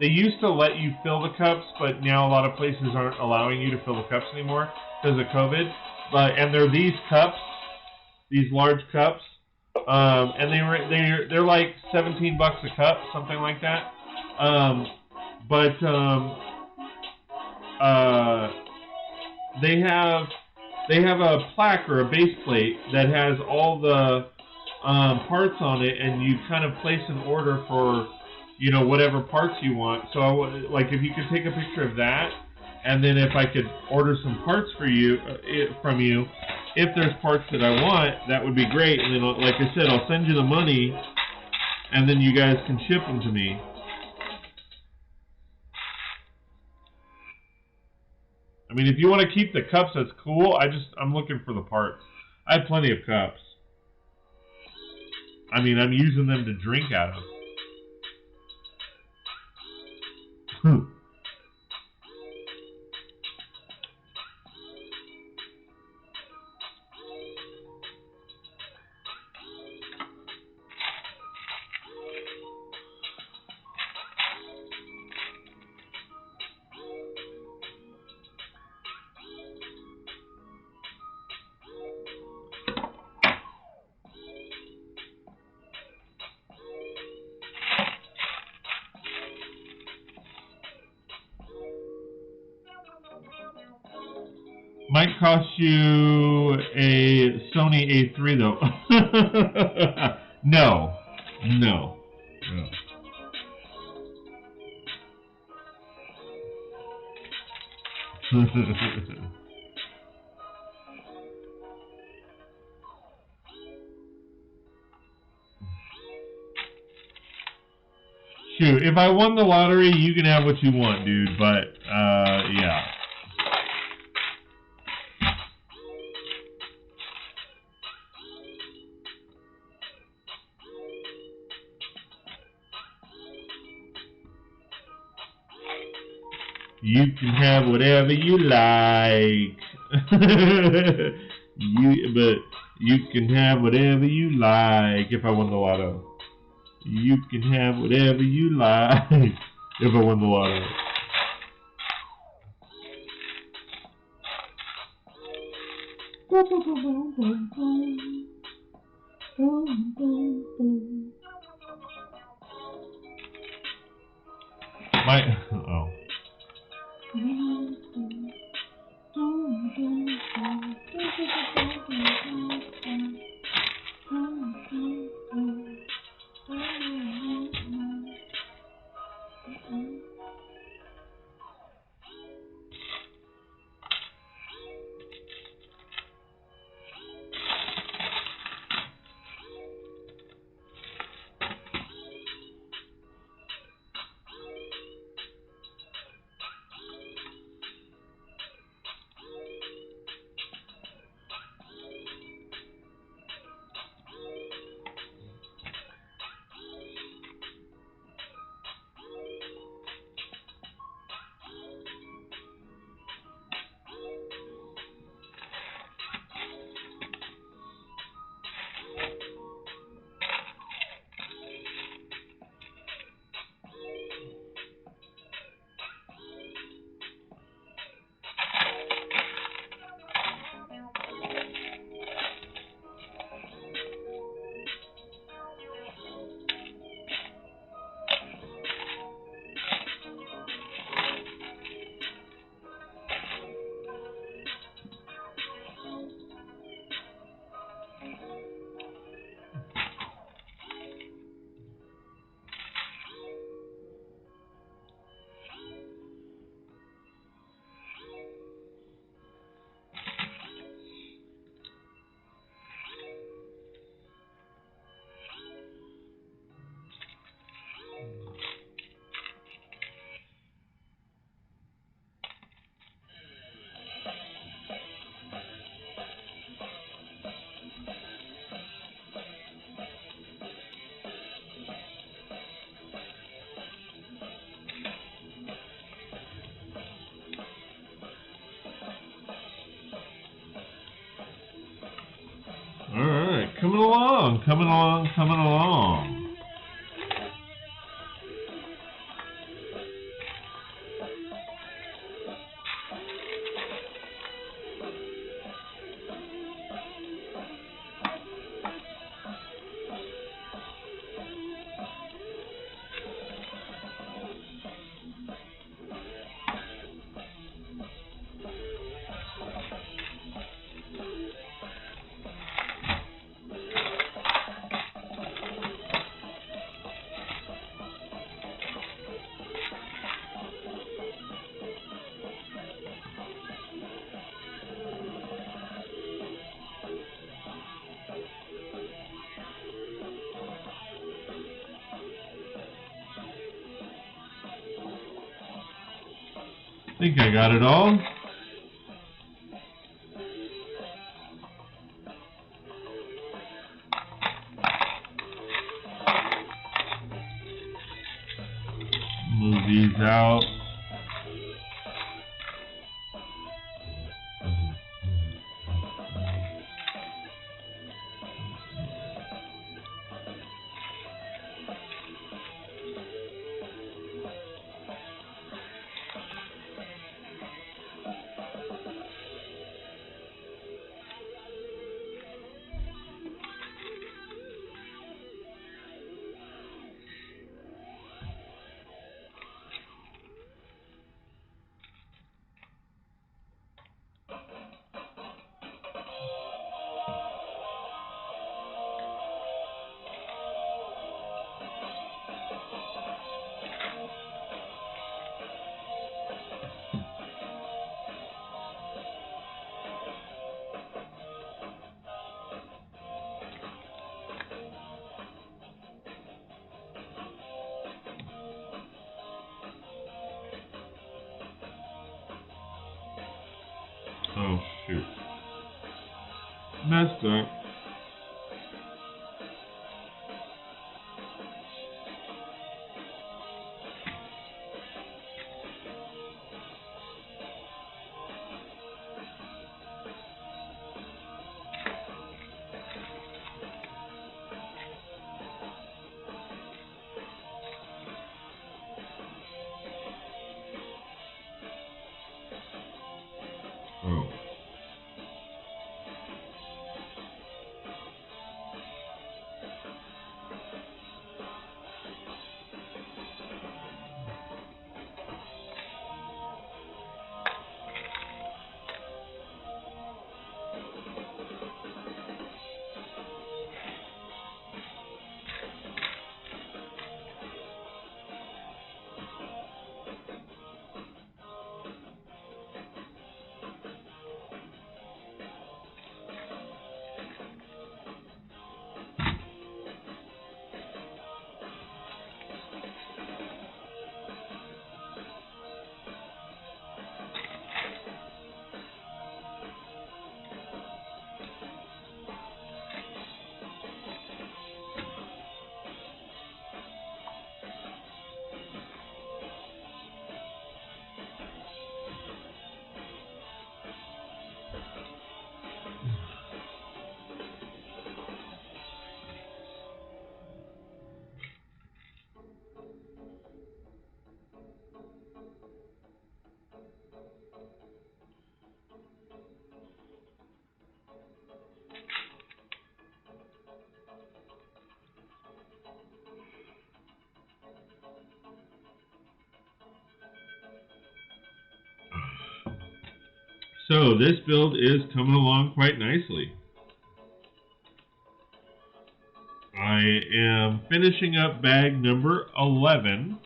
they used to let you fill the cups, but now a lot of places aren't allowing you to fill the cups anymore because of COVID. And they're these cups, these large cups, and they're like $17 a cup, something like that. But they have a plaque or a base plate that has all the parts on it, and you kind of place an order for, you know, whatever parts you want. So like if you could take a picture of that, and then if I could order some parts for you from you, if there's parts that I want, that would be great. And then, like I said, I'll send you the money, and then you guys can ship them to me. I mean, if you want to keep the cups, that's cool. I'm looking for the parts. I have plenty of cups. I mean, I'm using them to drink out of. Might cost you a Sony A3 though. No. Shoot, if I won the lottery, you can have what you want, dude, but, yeah. You can have whatever you like. But you can have whatever you like if I won the lotto. You can have whatever you like if I won the lotto. Oh. Alright, coming along. think I got it all. Move these out. Oh, shoot. Messed up. Oh. So this build is coming along quite nicely. I am finishing up bag number 11.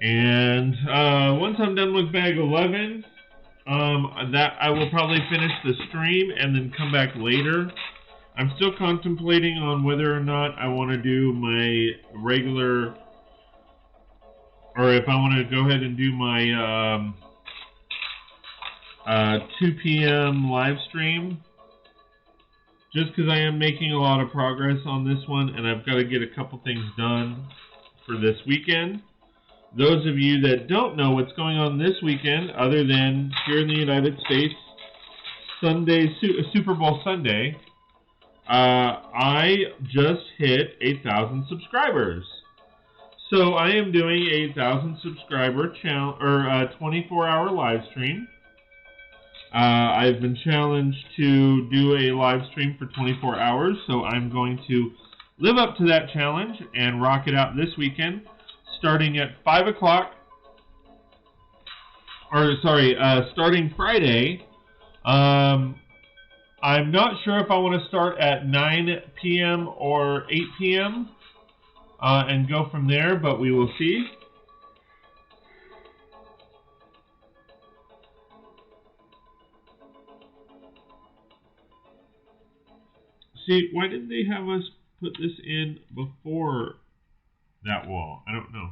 And once I'm done with bag 11, that I will probably finish the stream and then come back later. I'm still contemplating on whether or not I want to do my regular, or if I want to go ahead and do my 2 p.m. live stream. Just because I am making a lot of progress on this one, and I've got to get a couple things done for this weekend. Those of you that don't know what's going on this weekend, other than here in the United States, Sunday, Super Bowl Sunday, I just hit 8,000 subscribers. So I am doing a 1,000 subscriber challenge, or 24-hour live stream. I've been challenged to do a live stream for 24 hours, so I'm going to live up to that challenge and rock it out this weekend, starting at 5 o'clock, starting Friday, I'm not sure if I want to start at 9 p.m. or 8 p.m. And go from there, but we will see. See, why didn't they have us put this in before that wall? I don't know.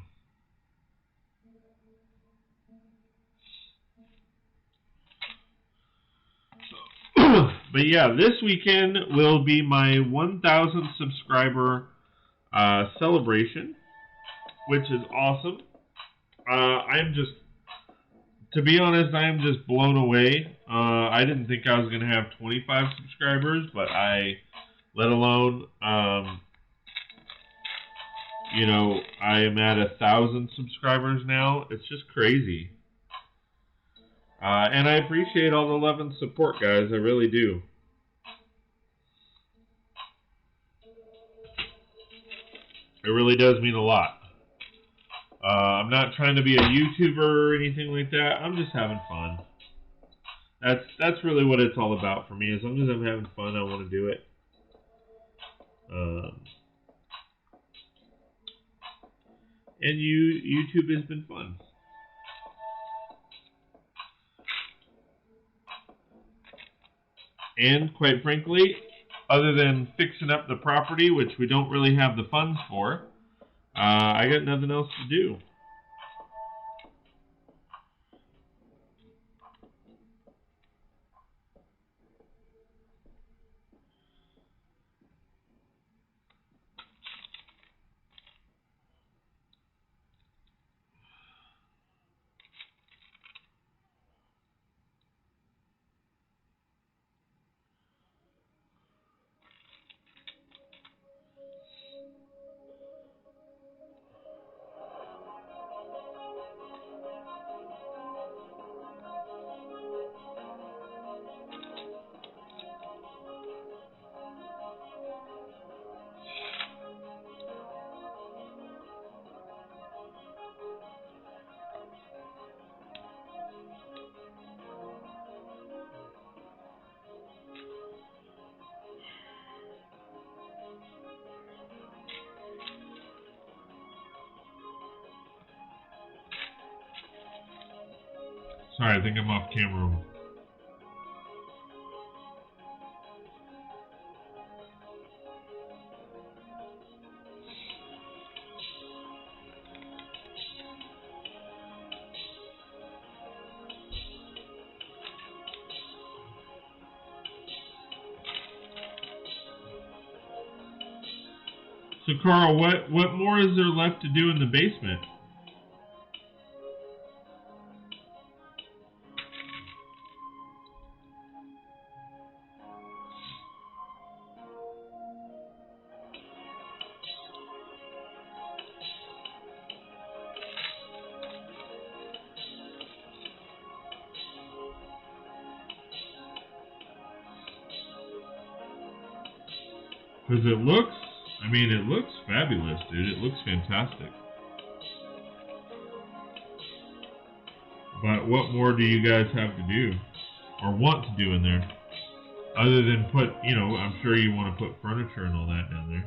But yeah, this weekend will be my 1,000 subscriber celebration, which is awesome. I'm just, to be honest, I am just blown away. I didn't think I was going to have 25 subscribers, but let alone, you know, I am at 1,000 subscribers now. It's just crazy. And I appreciate all the love and support, guys. I really do. It really does mean a lot. I'm not trying to be a YouTuber or anything like that. I'm just having fun. That's really what it's all about for me. As long as I'm having fun, I want to do it. And YouTube has been fun. And quite frankly, other than fixing up the property, which we don't really have the funds for, I got nothing else to do. Sorry, I think I'm off camera. So Carl, what more is there left to do in the basement? Because it looks fabulous, dude. It looks fantastic. But what more do you guys have to do? Or want to do in there? Other than put, you know, I'm sure you want to put furniture and all that down there.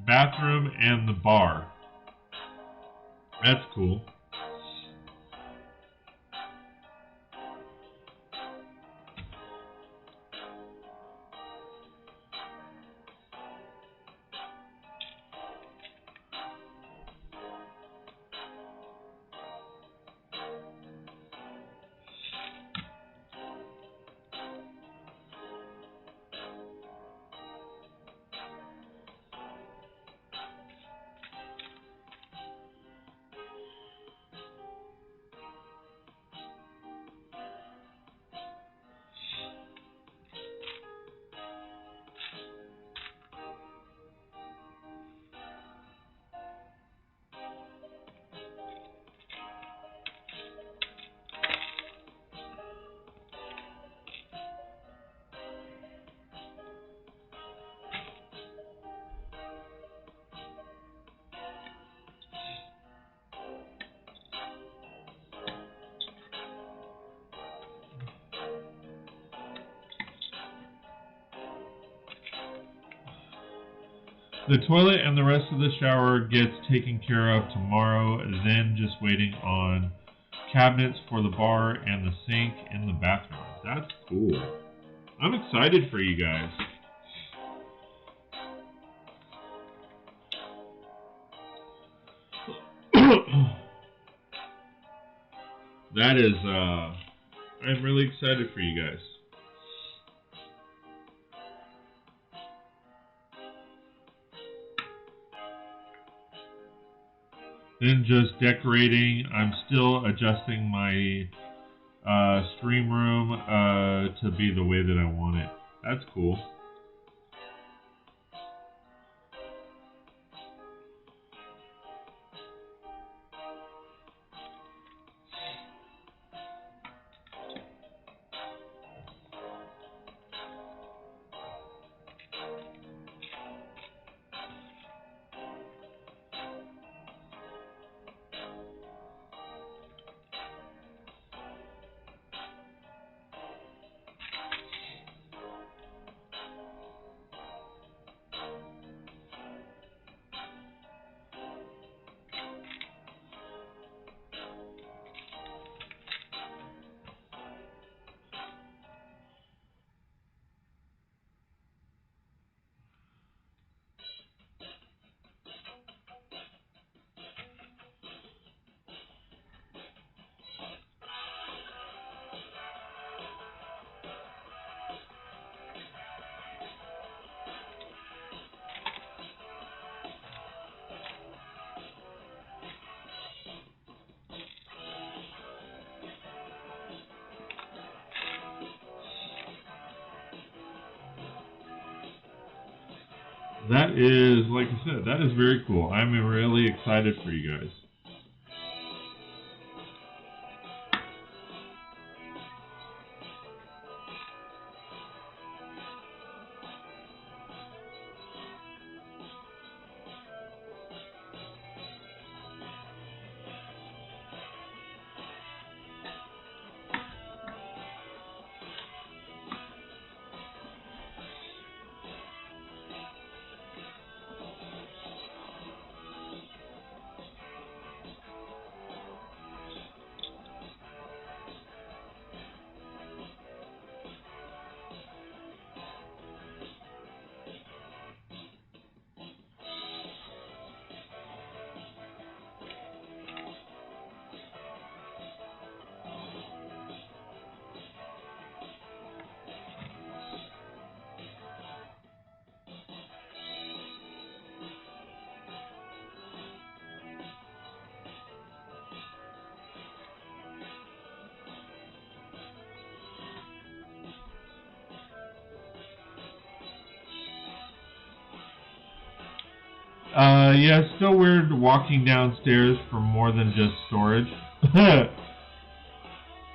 Bathroom and the bar. That's cool. The toilet and the rest of the shower gets taken care of tomorrow, then just waiting on cabinets for the bar and the sink in the bathroom. That's cool. I'm excited for you guys. That is, I'm really excited for you guys. Then just decorating. I'm still adjusting my stream room to be the way that I want it. That's cool. That is, like I said, that is very cool. I'm really excited for you guys. Yeah, it's still weird walking downstairs for more than just storage.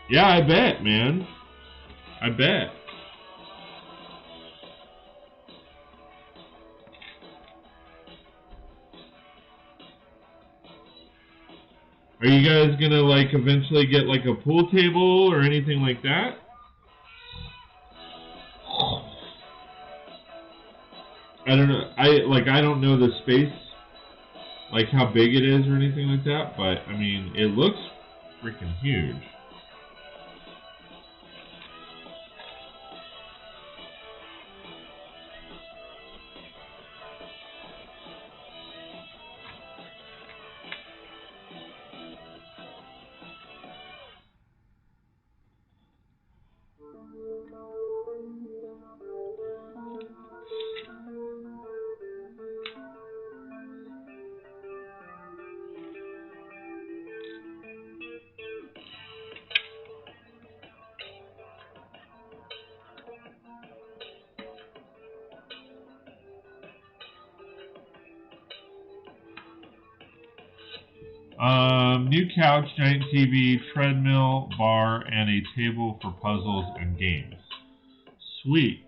Yeah, I bet, man. I bet. Are you guys gonna, like, eventually get, like, a pool table or anything like that? I don't know. I don't know the space, like how big it is or anything like that, but I mean, it looks freaking huge. New couch, giant TV, treadmill, bar, and a table for puzzles and games. Sweet.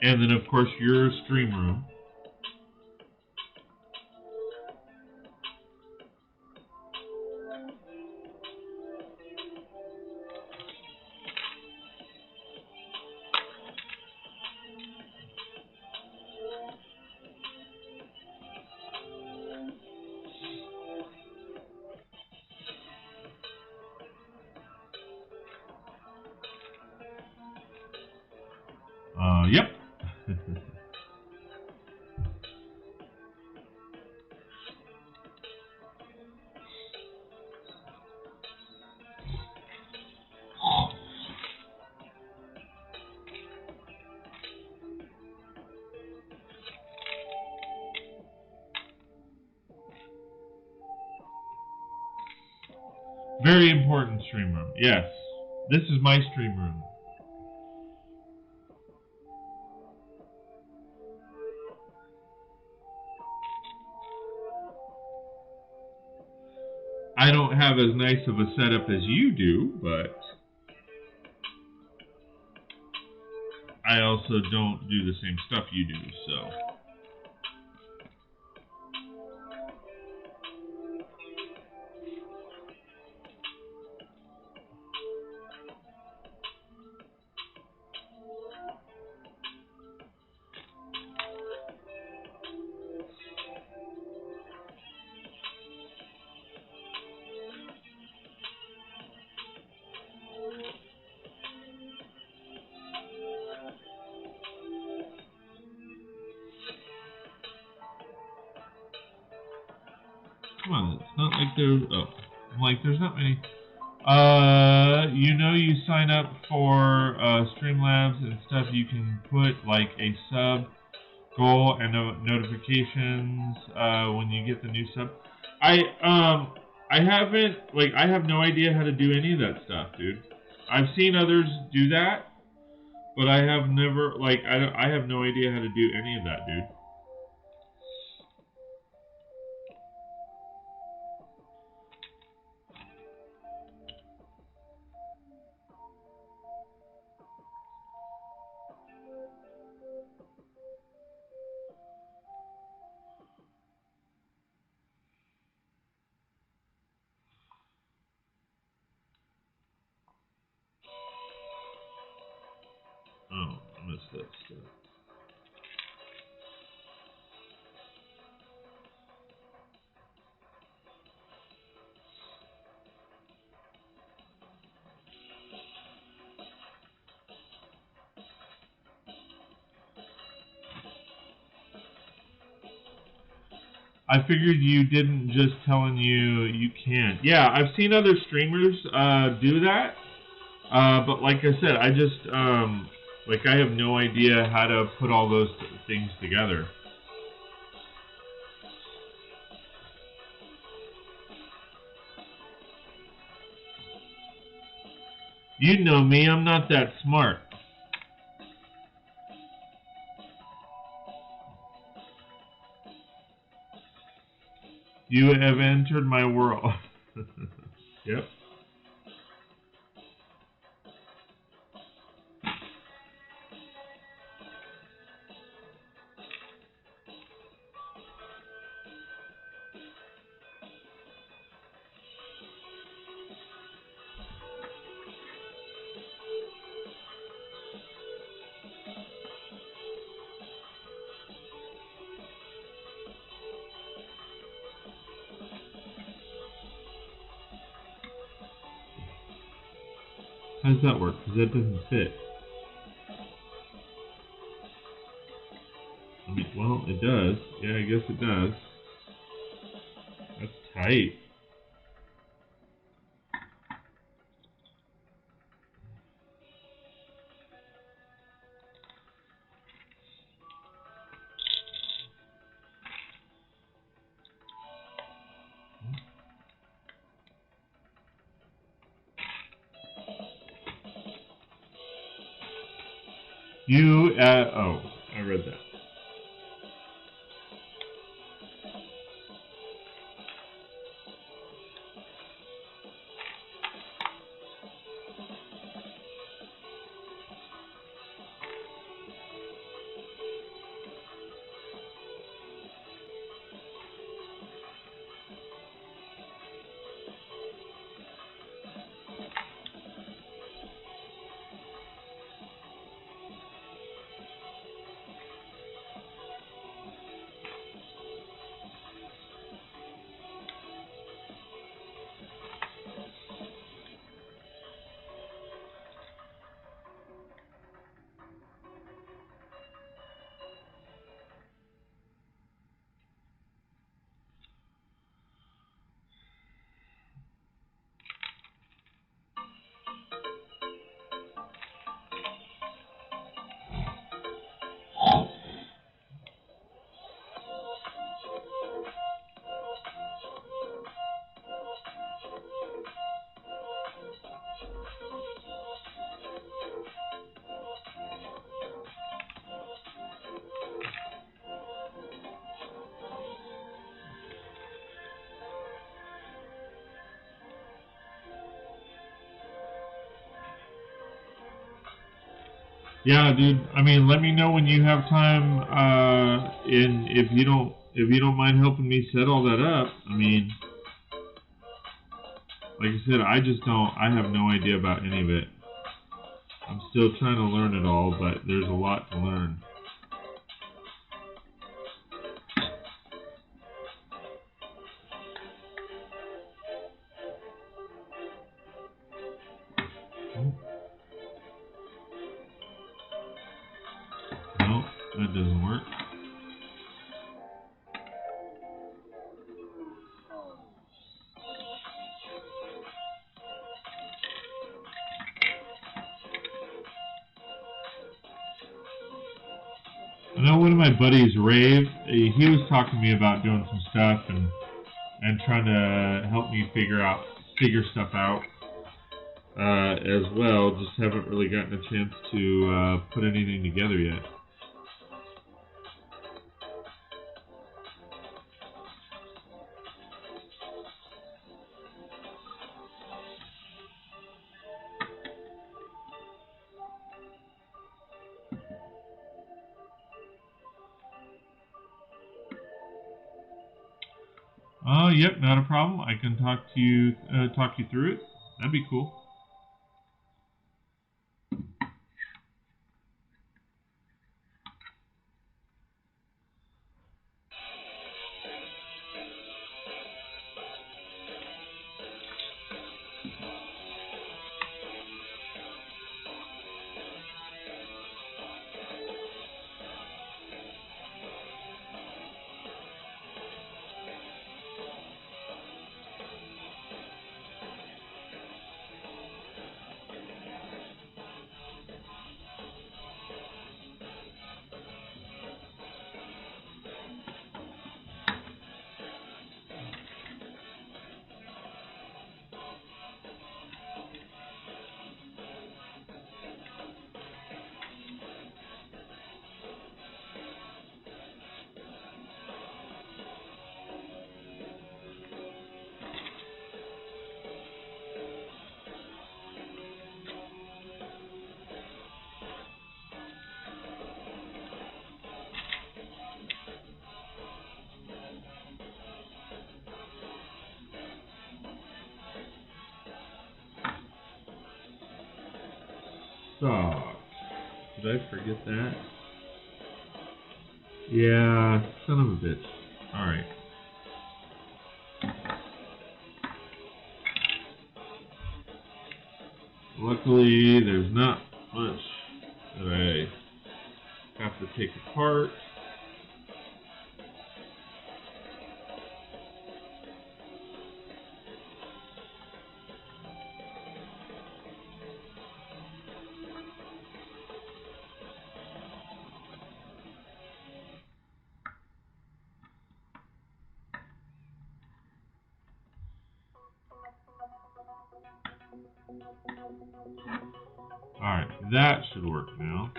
And then, of course, your stream room. Yep. Very important stream room. Yes. This is my stream room. I don't have as nice of a setup as you do, but I also don't do the same stuff you do, so. Come on, it's not like there's, I'm like, there's not many. You know, you sign up for Streamlabs and stuff, you can put like a sub goal and notifications when you get the new sub. I haven't, like, I have no idea how to do any of that stuff, dude. I've seen others do that, but I have never, like, I have no idea how to do any of that, dude. Oh, I missed that stuff. I figured you didn't just telling you can't. Yeah, I've seen other streamers do that, but like I said, I just like I have no idea how to put all those things together. You know me, I'm not that smart. You have entered my world. Yep. How does that work? Because that doesn't fit. I mean, well, it does. Yeah, I guess it does. That's tight. You, oh, I read that. Yeah, dude. I mean, let me know when you have time. And if you don't mind helping me set all that up. I mean, like I said, I just don't. I have no idea about any of it. I'm still trying to learn it all, but there's a lot to learn. No, that doesn't work. I know one of my buddies, Rave, he was talking to me about doing some stuff and trying to help me figure stuff out as well. Just haven't really gotten a chance to put anything together yet. Yep, not a problem. I can talk you through it. That'd be cool. Sucks. Did I forget that? Yeah, son of a bitch. Alright. Luckily, there's not much that I have to take apart. Alright, that should work now.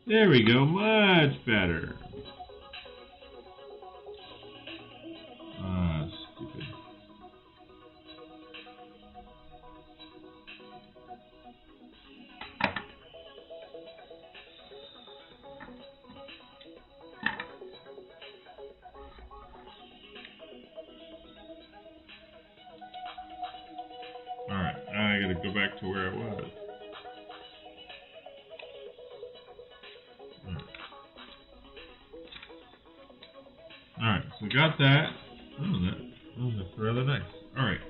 There we go, much better. Stupid. Alright, I gotta go back to where I was. Alright, so got that. Oh, that's rather nice. Alright.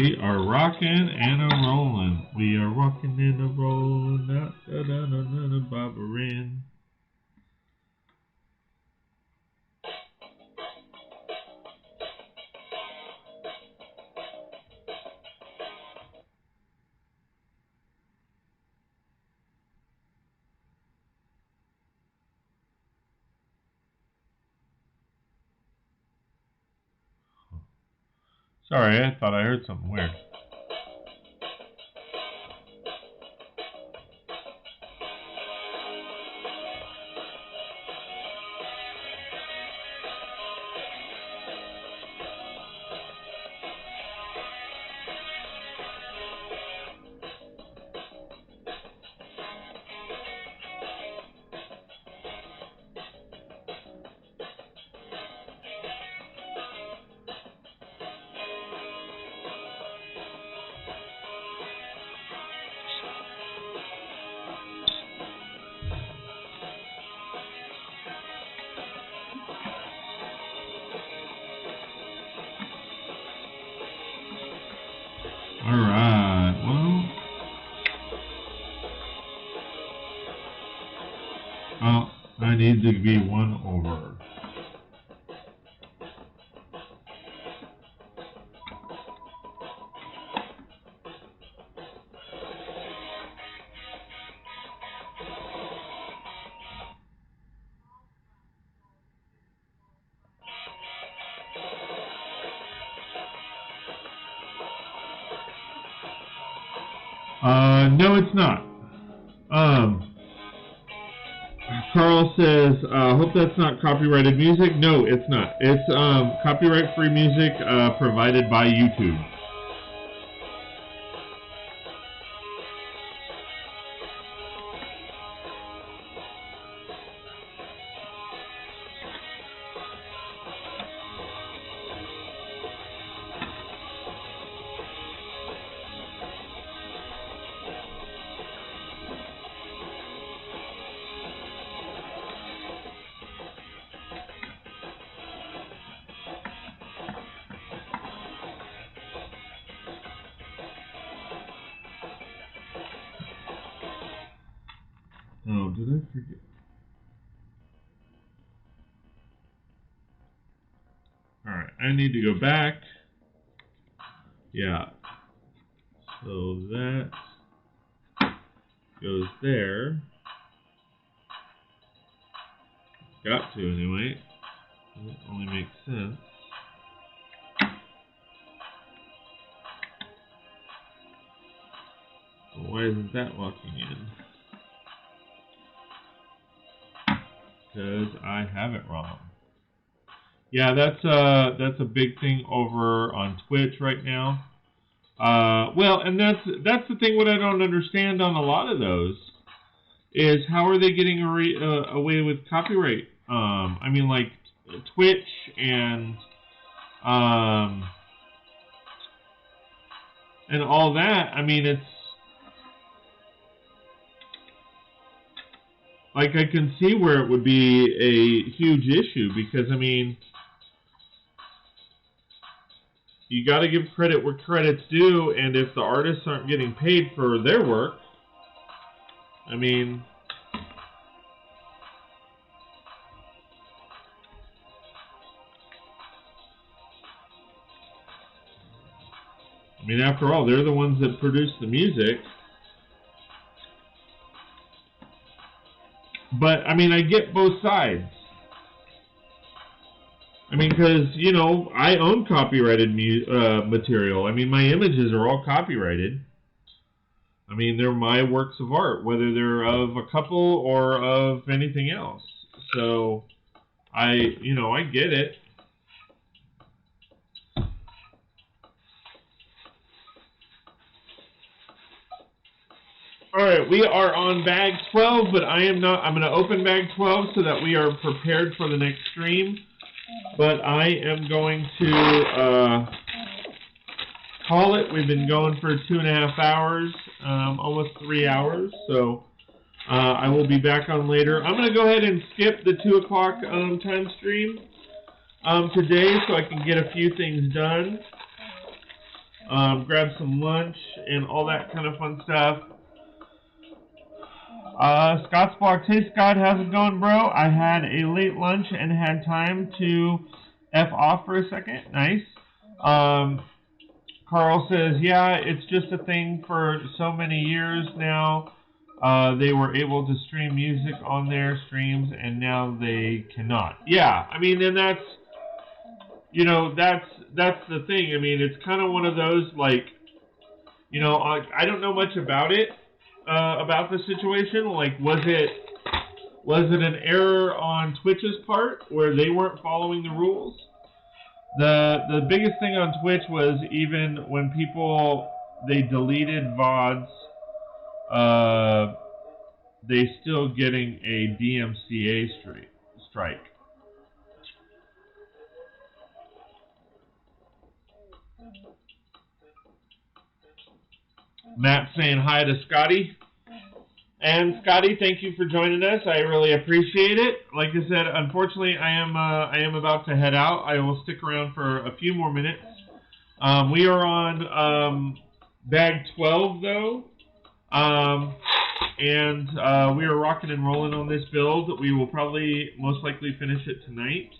We are rocking and a rolling. We are rocking and a rolling. Bobbering. Sorry, I thought I heard something weird. Alright, well, I need to be one over. No, it's not. Carl says, hope that's not copyrighted music. No, it's not. It's copyright-free music provided by YouTube. Oh, did I forget? Alright, I need to go back. Yeah. So that goes there. Got to anyway. It only makes sense. Well, why isn't that locking in? Because I have it wrong. Yeah, that's a big thing over on Twitch right now. Well, and that's the thing. What I don't understand on a lot of those is how are they getting away with copyright? I mean, like Twitch and all that. I mean, it's like I can see where it would be a huge issue because, I mean, you got to give credit where credit's due, and if the artists aren't getting paid for their work, I mean, after all, they're the ones that produce the music. But, I mean, I get both sides. I mean, because, you know, I own copyrighted material. I mean, my images are all copyrighted. I mean, they're my works of art, whether they're of a couple or of anything else. So, I get it. Alright, we are on bag 12, but I'm going to open bag 12 so that we are prepared for the next stream. But I am going to call it. We've been going for 2.5 hours, almost 3 hours, so I will be back on later. I'm going to go ahead and skip the 2 o'clock time stream today so I can get a few things done. grab some lunch, and all that kind of fun stuff. Scott's Blocked. Hey Scott, how's it going, bro? I had a late lunch and had time to F off for a second. Nice. Carl says, yeah, it's just a thing for so many years now. They were able to stream music on their streams, and now they cannot. Yeah, I mean, and that's, you know, that's the thing. I mean, it's kind of one of those, like, you know, I don't know much about it, about the situation. Like, was it an error on Twitch's part where they weren't following the rules? The biggest thing on Twitch was even when they deleted VODs, they still getting a DMCA strike. Matt saying hi to Scotty. And Scotty, thank you for joining us. I really appreciate it. Like I said, unfortunately, I am about to head out. I will stick around for a few more minutes. We are on bag 12, though. And we are rocking and rolling on this build. We will probably most likely finish it tonight.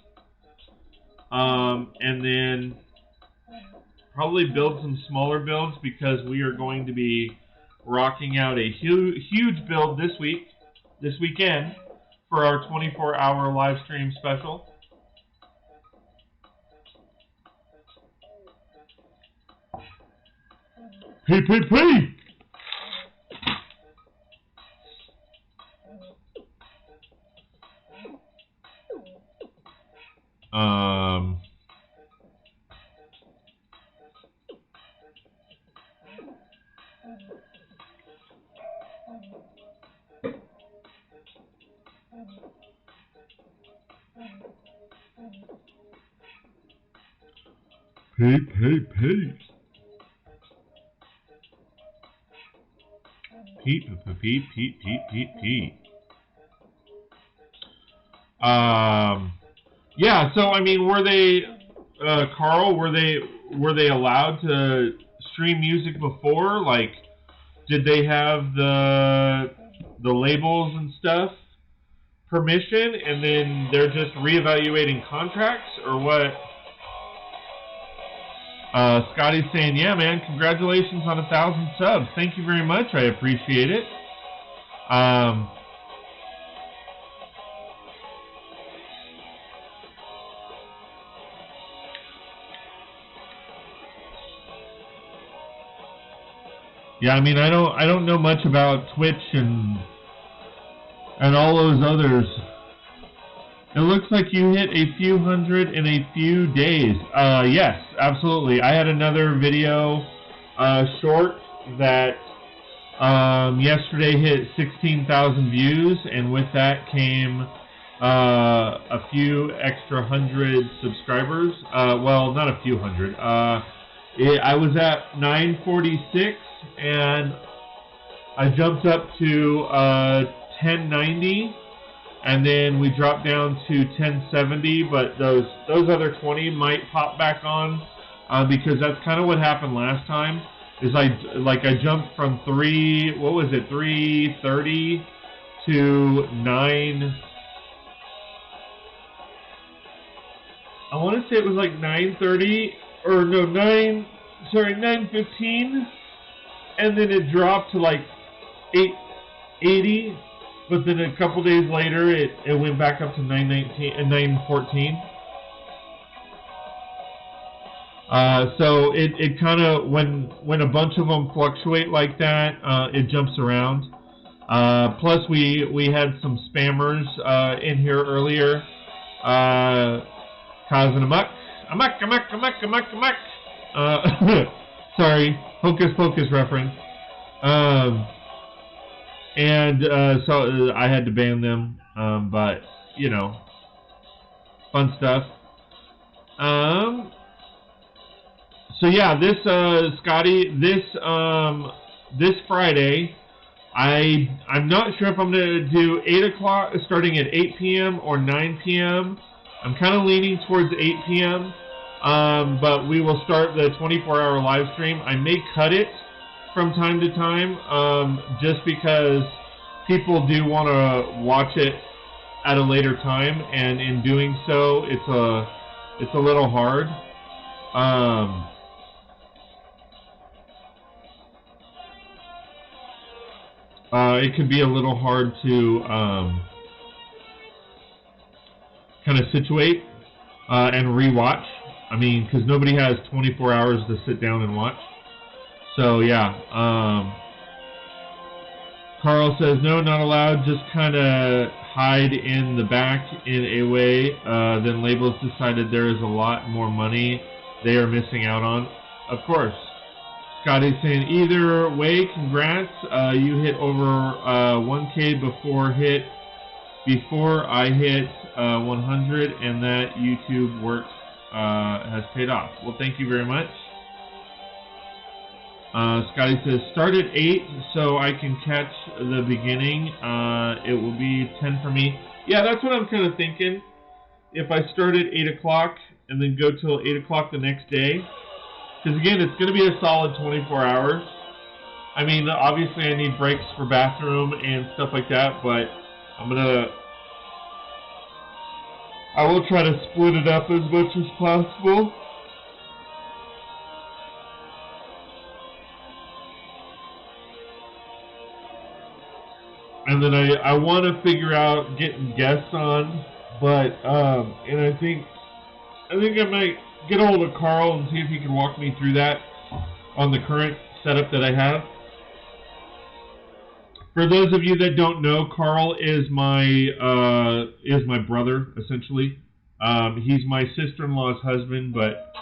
And then probably build some smaller builds because we are going to be rocking out a huge build this weekend for our 24-hour live stream special. Hey. Pete. Yeah, so I mean, were they, Carl, were they allowed to stream music before? Like, did they have the labels and stuff permission, and then they're just reevaluating contracts, or what? Scotty's saying, yeah, man, congratulations on 1,000 subs. Thank you very much. I appreciate it. Yeah, I mean, I don't know much about Twitch and all those others. It looks like you hit a few hundred in a few days. Yes, absolutely. I had another video short that yesterday hit 16,000 views, and with that came a few extra hundred subscribers. Well, not a few hundred. I was at 946, and I jumped up to 1090. And then we dropped down to 1070, but those other 20 might pop back on because that's kind of what happened last time. Is I jumped from 330 to 9. I want to say it was like 930 or no 915, and then it dropped to like 880. But then a couple days later, it went back up to 919 and 914. So it kind of, when a bunch of them fluctuate like that, it jumps around. Plus we had some spammers in here earlier, causing amok. Sorry, Hocus Pocus reference. And so I had to ban them, but you know, fun stuff. So yeah, this Scotty, this Friday, I'm not sure if I'm gonna do 8 o'clock, starting at 8 p.m. or 9 p.m. I'm kind of leaning towards 8 p.m. But we will start the 24-hour live stream. I may cut it from time to time, just because people do want to watch it at a later time, and in doing so, it's a little hard. It could be a little hard to kind of situate and rewatch. I mean, because nobody has 24 hours to sit down and watch. So yeah. Carl says, no, not allowed. Just kind of hide in the back in a way. Then Labels decided there is a lot more money they are missing out on. Of course. Scotty's saying, either way, congrats. You hit over 1K before I hit 100, and that YouTube work has paid off. Well, thank you very much. Scotty says, start at 8 so I can catch the beginning. It will be 10 for me. Yeah, that's what I'm kind of thinking. If I start at 8 o'clock and then go till 8 o'clock the next day. Because again, it's going to be a solid 24 hours. I mean, obviously I need breaks for bathroom and stuff like that, but I will try to split it up as much as possible. And then I want to figure out getting guests on, but and I think I might get a hold of Carl and see if he can walk me through that on the current setup that I have. For those of you that don't know, Carl is my brother, essentially. He's my sister-in-law's husband, but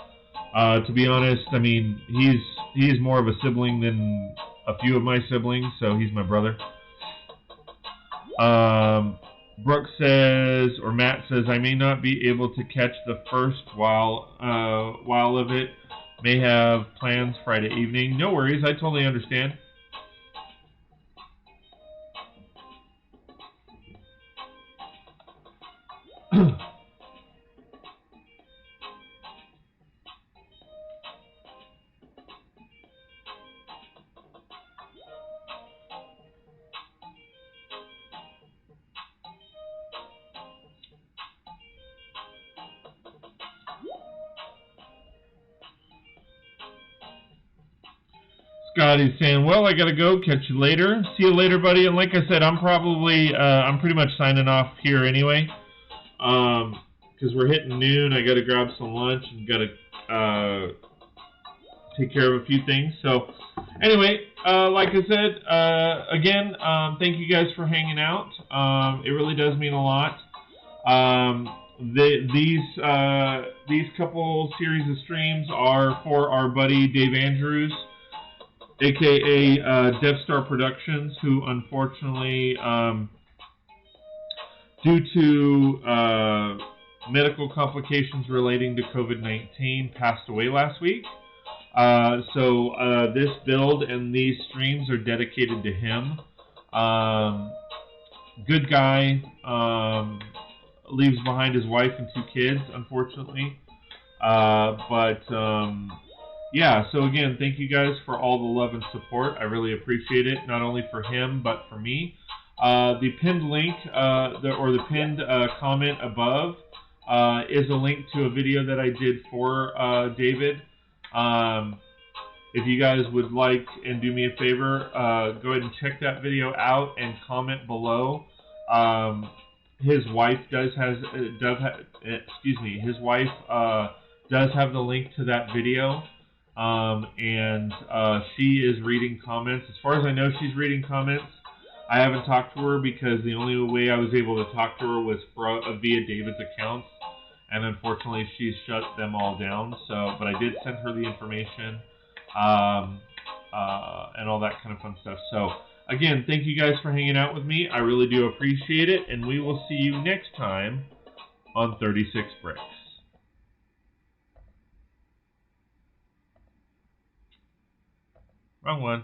to be honest, I mean, he's more of a sibling than a few of my siblings, so he's my brother. Brooke says, or Matt says, I may not be able to catch the first while of it. May have plans Friday evening. No worries, I totally understand. Scotty's saying, well, I gotta go. Catch you later. See you later, buddy. And like I said, I'm pretty much signing off here anyway. Because we're hitting noon. I gotta grab some lunch and gotta take care of a few things. So, anyway, like I said, again, thank you guys for hanging out. It really does mean a lot. These couple series of streams are for our buddy Dave Andrews, aka Death Star Productions, who unfortunately, due to medical complications relating to COVID-19, passed away last week. So this build and these streams are dedicated to him. Good guy, leaves behind his wife and 2 kids, unfortunately. Yeah, so again, thank you guys for all the love and support. I really appreciate it, not only for him, but for me. The pinned link, the pinned comment above is a link to a video that I did for David. If you guys would like and do me a favor, go ahead and check that video out and comment below. His wife does have the link to that video. And she is reading comments. As far as I know, she's reading comments. I haven't talked to her because the only way I was able to talk to her was via David's accounts, and unfortunately she's shut them all down. So, but I did send her the information, and all that kind of fun stuff. So, again, thank you guys for hanging out with me. I really do appreciate it, and we will see you next time on 36 Bricks. Wrong one.